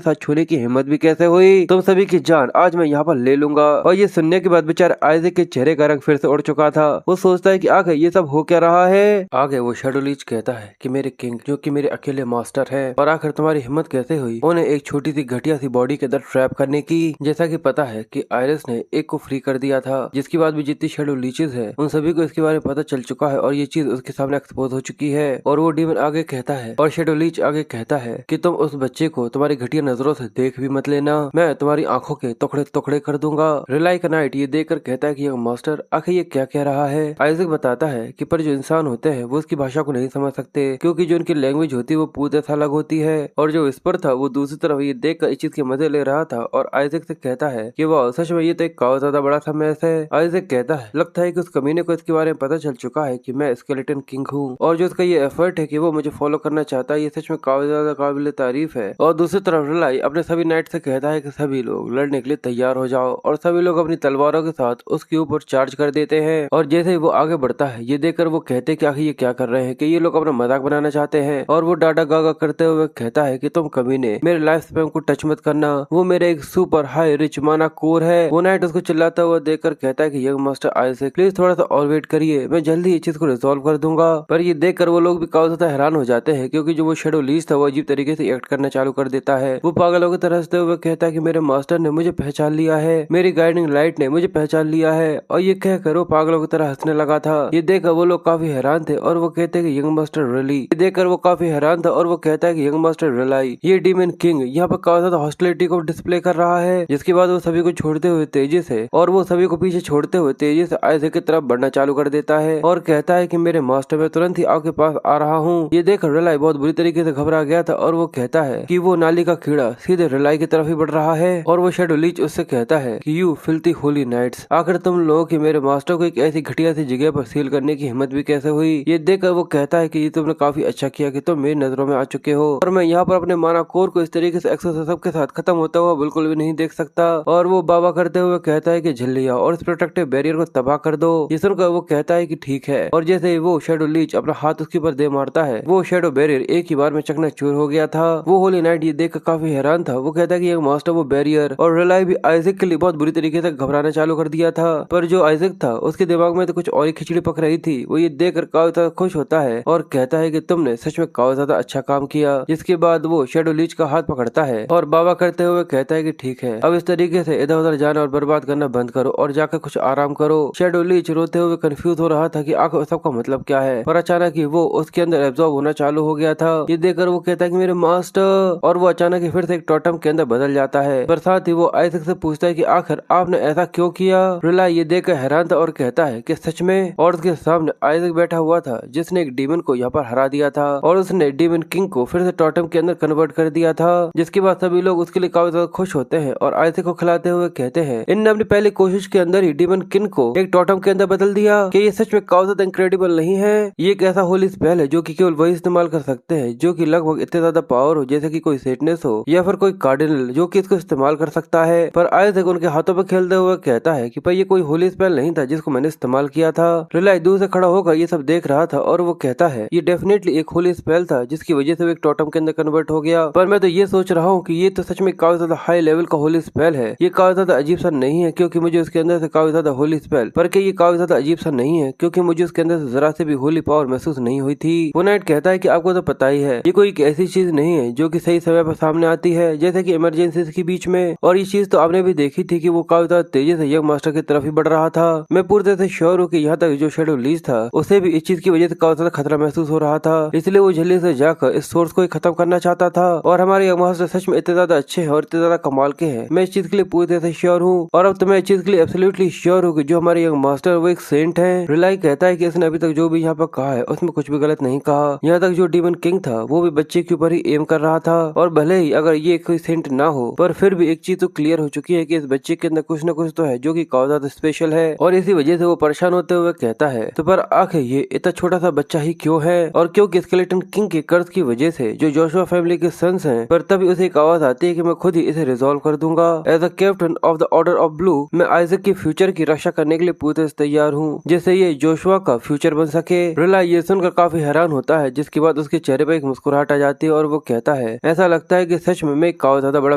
साथ छूने की हिम्मत भी कैसे हुई? तुम सभी की जान आज मैं यहाँ पर ले लूंगा। और ये सुनने के बाद बेचारे आइजैक के चेहरे का रंग फिर से उड़ चुका था। वो सोचता है कि आखिर ये सब हो क्या रहा है। आगे वो शेडो लीच कहता है कि मेरे किंग जो कि मेरे अकेले मास्टर है, और आखिर तुम्हारी हिम्मत कैसे हुई उन्हें एक छोटी सी घटिया सी बॉडी के अंदर ट्रैप करने की? जैसा कि पता है कि आयरिस ने एक को फ्री कर दिया था, जिसके बाद भी जितनी शेडो लीचेस है उन सभी को इसके बारे में पता चल चुका है और ये चीज उसके सामने एक्सपोज हो चुकी है। और वो डीमन आगे कहता है और शेडो लीच आगे कहता है कि तुम उस बच्चे को तुम्हारी घटिया नजरों से देख भी मत लेना, मैं तुम्हारी आंखों के टुकड़े टुकड़े कर दूंगा। रिलाई का नाइट ये देखकर कहता है कि मास्टर आखिर ये क्या कह रहा है? आइजैक बताता है कि पर जो इंसान होते हैं वो उसकी भाषा को नहीं समझ सकते, क्योंकि जो उनकी लैंग्वेज होती है वो पूरी तरह अलग होती है। और जो विस्पर था वो दूसरी तरफ ये देखकर इस चीज के मजे ले रहा था और आइजैक से कहता है कि वाह सच में ये तो एक काफी ज्यादा बड़ा सा मैस है। आइजैक कहता है लगता है कि उस कमीने को इसके बारे में पता चल चुका है कि मैं स्केलेटन किंग हूँ और जो उसका ये एफर्ट है कि वो मुझे फॉलो करना चाहता है ये सच में काफी ज्यादा काबिल तारीफ है। और दूसरी तरफ रिलाई अपने सभी नाइट से कहता है कि सभी लोग लड़ने के लिए तैयार हो जाओ और सभी लोग अपनी तलवारों के साथ उसके ऊपर चार्ज कर देते हैं। और जैसे ही वो आगे बढ़ता है ये देखकर वो कहते हैं कि आखिर ये क्या कर रहे हैं कि ये लोग अपना मजाक बनाना चाहते हैं। और वो डाटा गागा करते हुए कहता है कि तुम कमीने मेरे लाइफ स्पैन को टच मत करना, वो मेरे एक सुपर हाई रिच माना कोर है। वो नाइट उसको चिल्लाता हुआ देखकर कहता है कि यंग मास्टर आइजैक प्लीज थोड़ा सा और वेट करिए, मैं जल्दी इस चीज को रिजॉल्व कर दूंगा। पर ये देखकर वो लोग भी काफी ज्यादा हैरान हो जाते हैं क्योंकि जो वो शेडो लीज था वो अजीब तरीके से एक्ट करना चालू कर देता है। वो पागलों की तरह हंसते हुए कहता है कि मेरे मास्टर ने मुझे पहचान लिया है, मेरी गाइडिंग लाइट ने मुझे पहचान लिया है। और ये कहकर वो पागलों की तरह हंसने लगा था। ये देखकर वो लोग काफी हैरान थे और वो कहते हैं कि यंग मास्टर रियली। ये देखकर वो काफी हैरान था और वो कहता है कि यंग मास्टर रियलाई ये डीमन किंग यहाँ पर काफी ज्यादा हॉस्टिलिटी को डिस्प्ले कर रहा है। जिसके बाद वो सभी को छोड़ते हुए तेजी से और वो सभी को पीछे छोड़ते हुए तेजी से आइजैक की तरफ बढ़ना चालू कर देता है और कहता है कि मेरे मास्टर मैं तुरंत ही आपके पास आ रहा हूँ। ये देखकर रिलाई बहुत बुरी तरीके से घबरा गया था और वो कहता है कि वो नाली का कीड़ा सीधे रिलाई की तरफ ही बढ़ रहा है। और वो शेडो लीच उससे कहता है कि यू फिल्थी होली नाइट्स, आखिर तुम लोगों की मेरे मास्टर को एक ऐसी घटिया सी जगह पर सील करने की हिम्मत भी कैसे हुई। ये देखकर वो कहता है कि ये तुमने काफी अच्छा किया कि तुम मेरी नजरों में आ चुके हो और मैं यहाँ पर अपने माना कोर को इस तरीके से एक्सोसिस्टम के साथ खत्म होता हुआ बिल्कुल भी नहीं देख सकता। और वो बाबा करते हुए कहता है कि जल्दी आओ और इस प्रोटेक्टिव बैरियर को तबाह कर दो। ये सुनकर वो कहता है कि ठीक है। और जैसे ही वो शेडो लीच अपना हाथ उसके ऊपर दे मारता है वो शेडो बैरियर एक ही बार में चकनाचूर हो गया था। वो होली नाइट ये देखकर काफी हैरान था। वो कहता है कि मास्टर वो बैरियर और रिलाई भी आइजैक के लिए बहुत बुरी तरीके से घबराना चालू कर दिया था। पर जो आइजैक था उसके दिमाग में तो कुछ और ही खिचड़ी पक रही थी। वो ये देखकर काफी ज्यादा खुश होता है और कहता है कि तुमने सच में काफी ज्यादा अच्छा काम किया। जिसके बाद वो शेडो लीच का हाथ पकड़ता है और बाबा करते हुए कहता है कि ठीक है, अब इस तरीके से इधर उधर जाना और बर्बाद करना बंद करो और जाकर कुछ आराम करो। शेडो लीच रोते हुए कंफ्यूज हो रहा था कि आखिर सबका मतलब क्या है। पर अचानक ही वो उसके अंदर एब्जॉर्ब होना चालू हो गया था। ये देखकर वो कहता है कि मेरे मास्टर, और वो अचानक ही फिर से एक टोटम के अंदर बदल जाता है। पर साथ ही वो आइजैक से पूछता है कि आखिर आपने ऐसा क्यों किया। रिलाई ये देखकर हैरान था और कहता है कि सच में। और उसके सामने आइजैक बैठा हुआ था जिसने एक डीमन को यहाँ पर हरा दिया था और उसने डीमन किंग को फिर से टोटम के अंदर कन्वर्ट कर दिया था। जिसके बाद सभी लोग उसके लिए काफी ज्यादा खुश होते हैं और आइजैक को खिलाते हुए कहते हैं इनने अपनी पहली कोशिश के अंदर ही डीमन किंग को एक टोटम के अंदर बदल दिया कि ये सच में काफी ज्यादा इनक्रेडिबल नहीं है। ये एक ऐसा होली स्पेल है जो कि केवल वही इस्तेमाल कर सकते हैं जो कि लगभग इतने ज्यादा पावर हो जैसे कि कोई सेटनेस हो या फिर कोई कार्डिनल जो कि इसको इस्तेमाल कर सकता है। पर आइजैक उनके हाथों पर खेलते हुए कहता है कि भाई ये कोई होली स्पेल नहीं था जिसको मैंने इस्तेमाल किया था। रिलाई दूर से खड़ा होकर ये सब देख रहा था और वो कहता है ये डेफिनेटली एक होली स्पेल था जिसकी वजह से वो एक टोटम के अंदर कन्वर्ट हो गया। पर मैं तो ये सोच रहा हूँ कि ये तो सच में काफी ज्यादा हाई लेवल का होली स्पेल है। ये काफी ज्यादा अजीब सा नहीं है क्योंकि मुझे उसके अंदर से काफी ज्यादा होली स्पेल, पर क्या ये काफी ज्यादा अजीब सा नहीं है क्योंकि मुझे उसके अंदर से जरा से भी होली पावर महसूस नहीं हुई थी। वो नाइट कहता है कि आपको तो पता ही है ये कोई एक ऐसी चीज नहीं है जो कि सही समय पर सामने आती है जैसे कि इमरजेंसी के बीच में। और ये चीज तो आपने भी देखी थी कि वो काफी ज्यादा तेजी से यंग मास्टर की तरफ ही बढ़ रहा था। मैं पूरी तरह से श्योर हूँ कि यहाँ तक जो शेडो लीज था उसे भी इस चीज की वजह से काफी ज्यादा खतरा महसूस हो रहा था, इसलिए वो जल्दी से जाकर इस सोर्स को ही खत्म करना चाहता था। और हमारे यंग मास्टर सच में इतने ज्यादा अच्छे हैं और इतने ज्यादा कमाल के हैं, मैं इस चीज के लिए पूरी तरह से श्योर हूँ। और अब तो मैं इस चीज के लिए एब्सोल्युटली श्योर हूँ कि जो हमारे यंग मास्टर वो एक सेंट है। रिलाई कहता है कि इसने अभी तक जो भी यहाँ पर कहा है उसमें कुछ भी गलत नहीं कहा। यहाँ तक जो डीमन किंग था वो भी बच्चे के ऊपर ही एम कर रहा था और भले ही अगर ये कोई सेंट ना हो पर फिर भी एक चीज तो क्लियर हो चुकी है कि इस बच्चे के अंदर कुछ न कुछ तो है जो कि काफी ज्यादा स्पेशल है। और इसी वजह से वो परेशान होते हुए कहता है तो पर आखिर ये इतना छोटा सा बच्चा ही क्यों है। और क्योंकि स्केलेटन किंग के कर्ज की वजह से जो जोशुआ फैमिली के सन्स हैं, पर तभी उसे एक आवाज आती है कि मैं खुद ही इसे रिजॉल्व कर दूंगा। As a captain of the order of blue मैं आइजैक के फ्यूचर की रक्षा करने के लिए पूरी तरह से तैयार हूँ जिससे ये जोशुआ का फ्यूचर बन सके। रिला ये सुनकर काफी हैरान होता है जिसके बाद उसके चेहरे पर एक मुस्कुराहट आ जाती है और वो कहता है ऐसा लगता है कि सच में मैं काफी ज्यादा बड़ा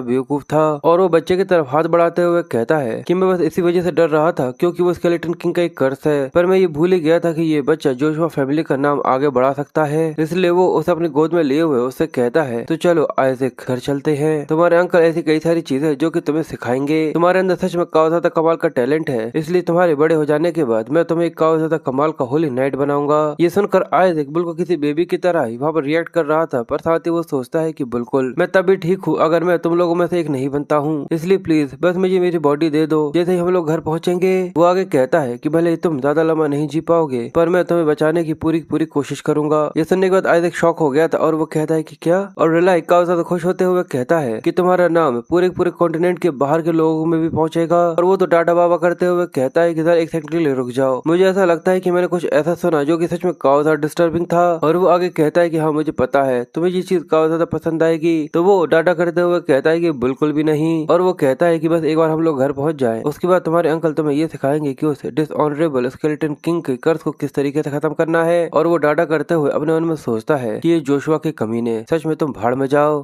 बेवकूफ था। और वो बच्चे की तरफ हाथ बढ़ाते हुए कहता है कि मैं बस इसी वजह से डर रहा था क्योंकि वो स्केलेटन किंग का एक कर्ज है, पर मैं ये भूल ही गया था कि ये बच्चा जोशुआ फैमिली का नाम आगे बढ़ा सकता है। इसलिए वो उसे अपनी गोद में लिए हुए उससे कहता है तो चलो आइजैक घर चलते हैं, तुम्हारे अंकल ऐसी कई सारी चीजें जो कि तुम्हें सिखाएंगे, तुम्हारे अंदर सच में काफी ज्यादा कमाल का टैलेंट है, इसलिए तुम्हारे बड़े हो जाने के बाद मैं तुम्हें काफी ज्यादा कमाल का होली नाइट बनाऊंगा। ये सुनकर आइजैक बिल्कुल किसी बेबी की तरह ही वहाँ पर रिएक्ट कर रहा था, पर साथ ही वो सोचता है कि बिल्कुल मैं तभी ठीक हूँ अगर मैं तुम लोगों में से एक नहीं बनता हूँ, इसलिए प्लीज बस मुझे मेरी बॉडी दे दो। जैसे ही हम लोग घर पहुँचेंगे वो आगे कहता है कि भले तुम ज्यादा लंबा नहीं जी पाओगे पर मैं तुम्हें बचाने की पूरी कोशिश करूंगा। ये सुनने के बाद आइजैक शॉक हो गया था और वो कहता है कि क्या। और रिलाई काफी ज्यादा खुश होते हुए कहता है कि तुम्हारा नाम पूरे कॉन्टिनेंट के बाहर के लोगों में भी पहुंचेगा। और वो तो टाटा बाबा करते हुए कहता कहता है कि सर एक सेकंड के लिए रुक जाओ, मुझे ऐसा लगता है कि मैंने कुछ ऐसा सुना जो कि सच में काफी ज्यादा डिस्टर्बिंग था। और वो आगे कहता है कि हाँ मुझे पता है तुम्हें ये चीज काफी ज्यादा पसंद आएगी। तो वो डाटा करते हुए कहता है कि बिल्कुल भी नहीं, और वो कहता है कि बस एक बार हम लोग घर पहुंच जाएं, उसके बाद तुम्हारे अंकल तुम्हें ये सिखाएंगे कि उस डिसऑनरेबल स्केलेटन किंग के कर्ज को किस तरीके से खत्म करना है। और वो डाटा करते हुए अपने मन में सोचता है कि ये जोशुआ के कमीने, सच में तुम भाड़ में जाओ।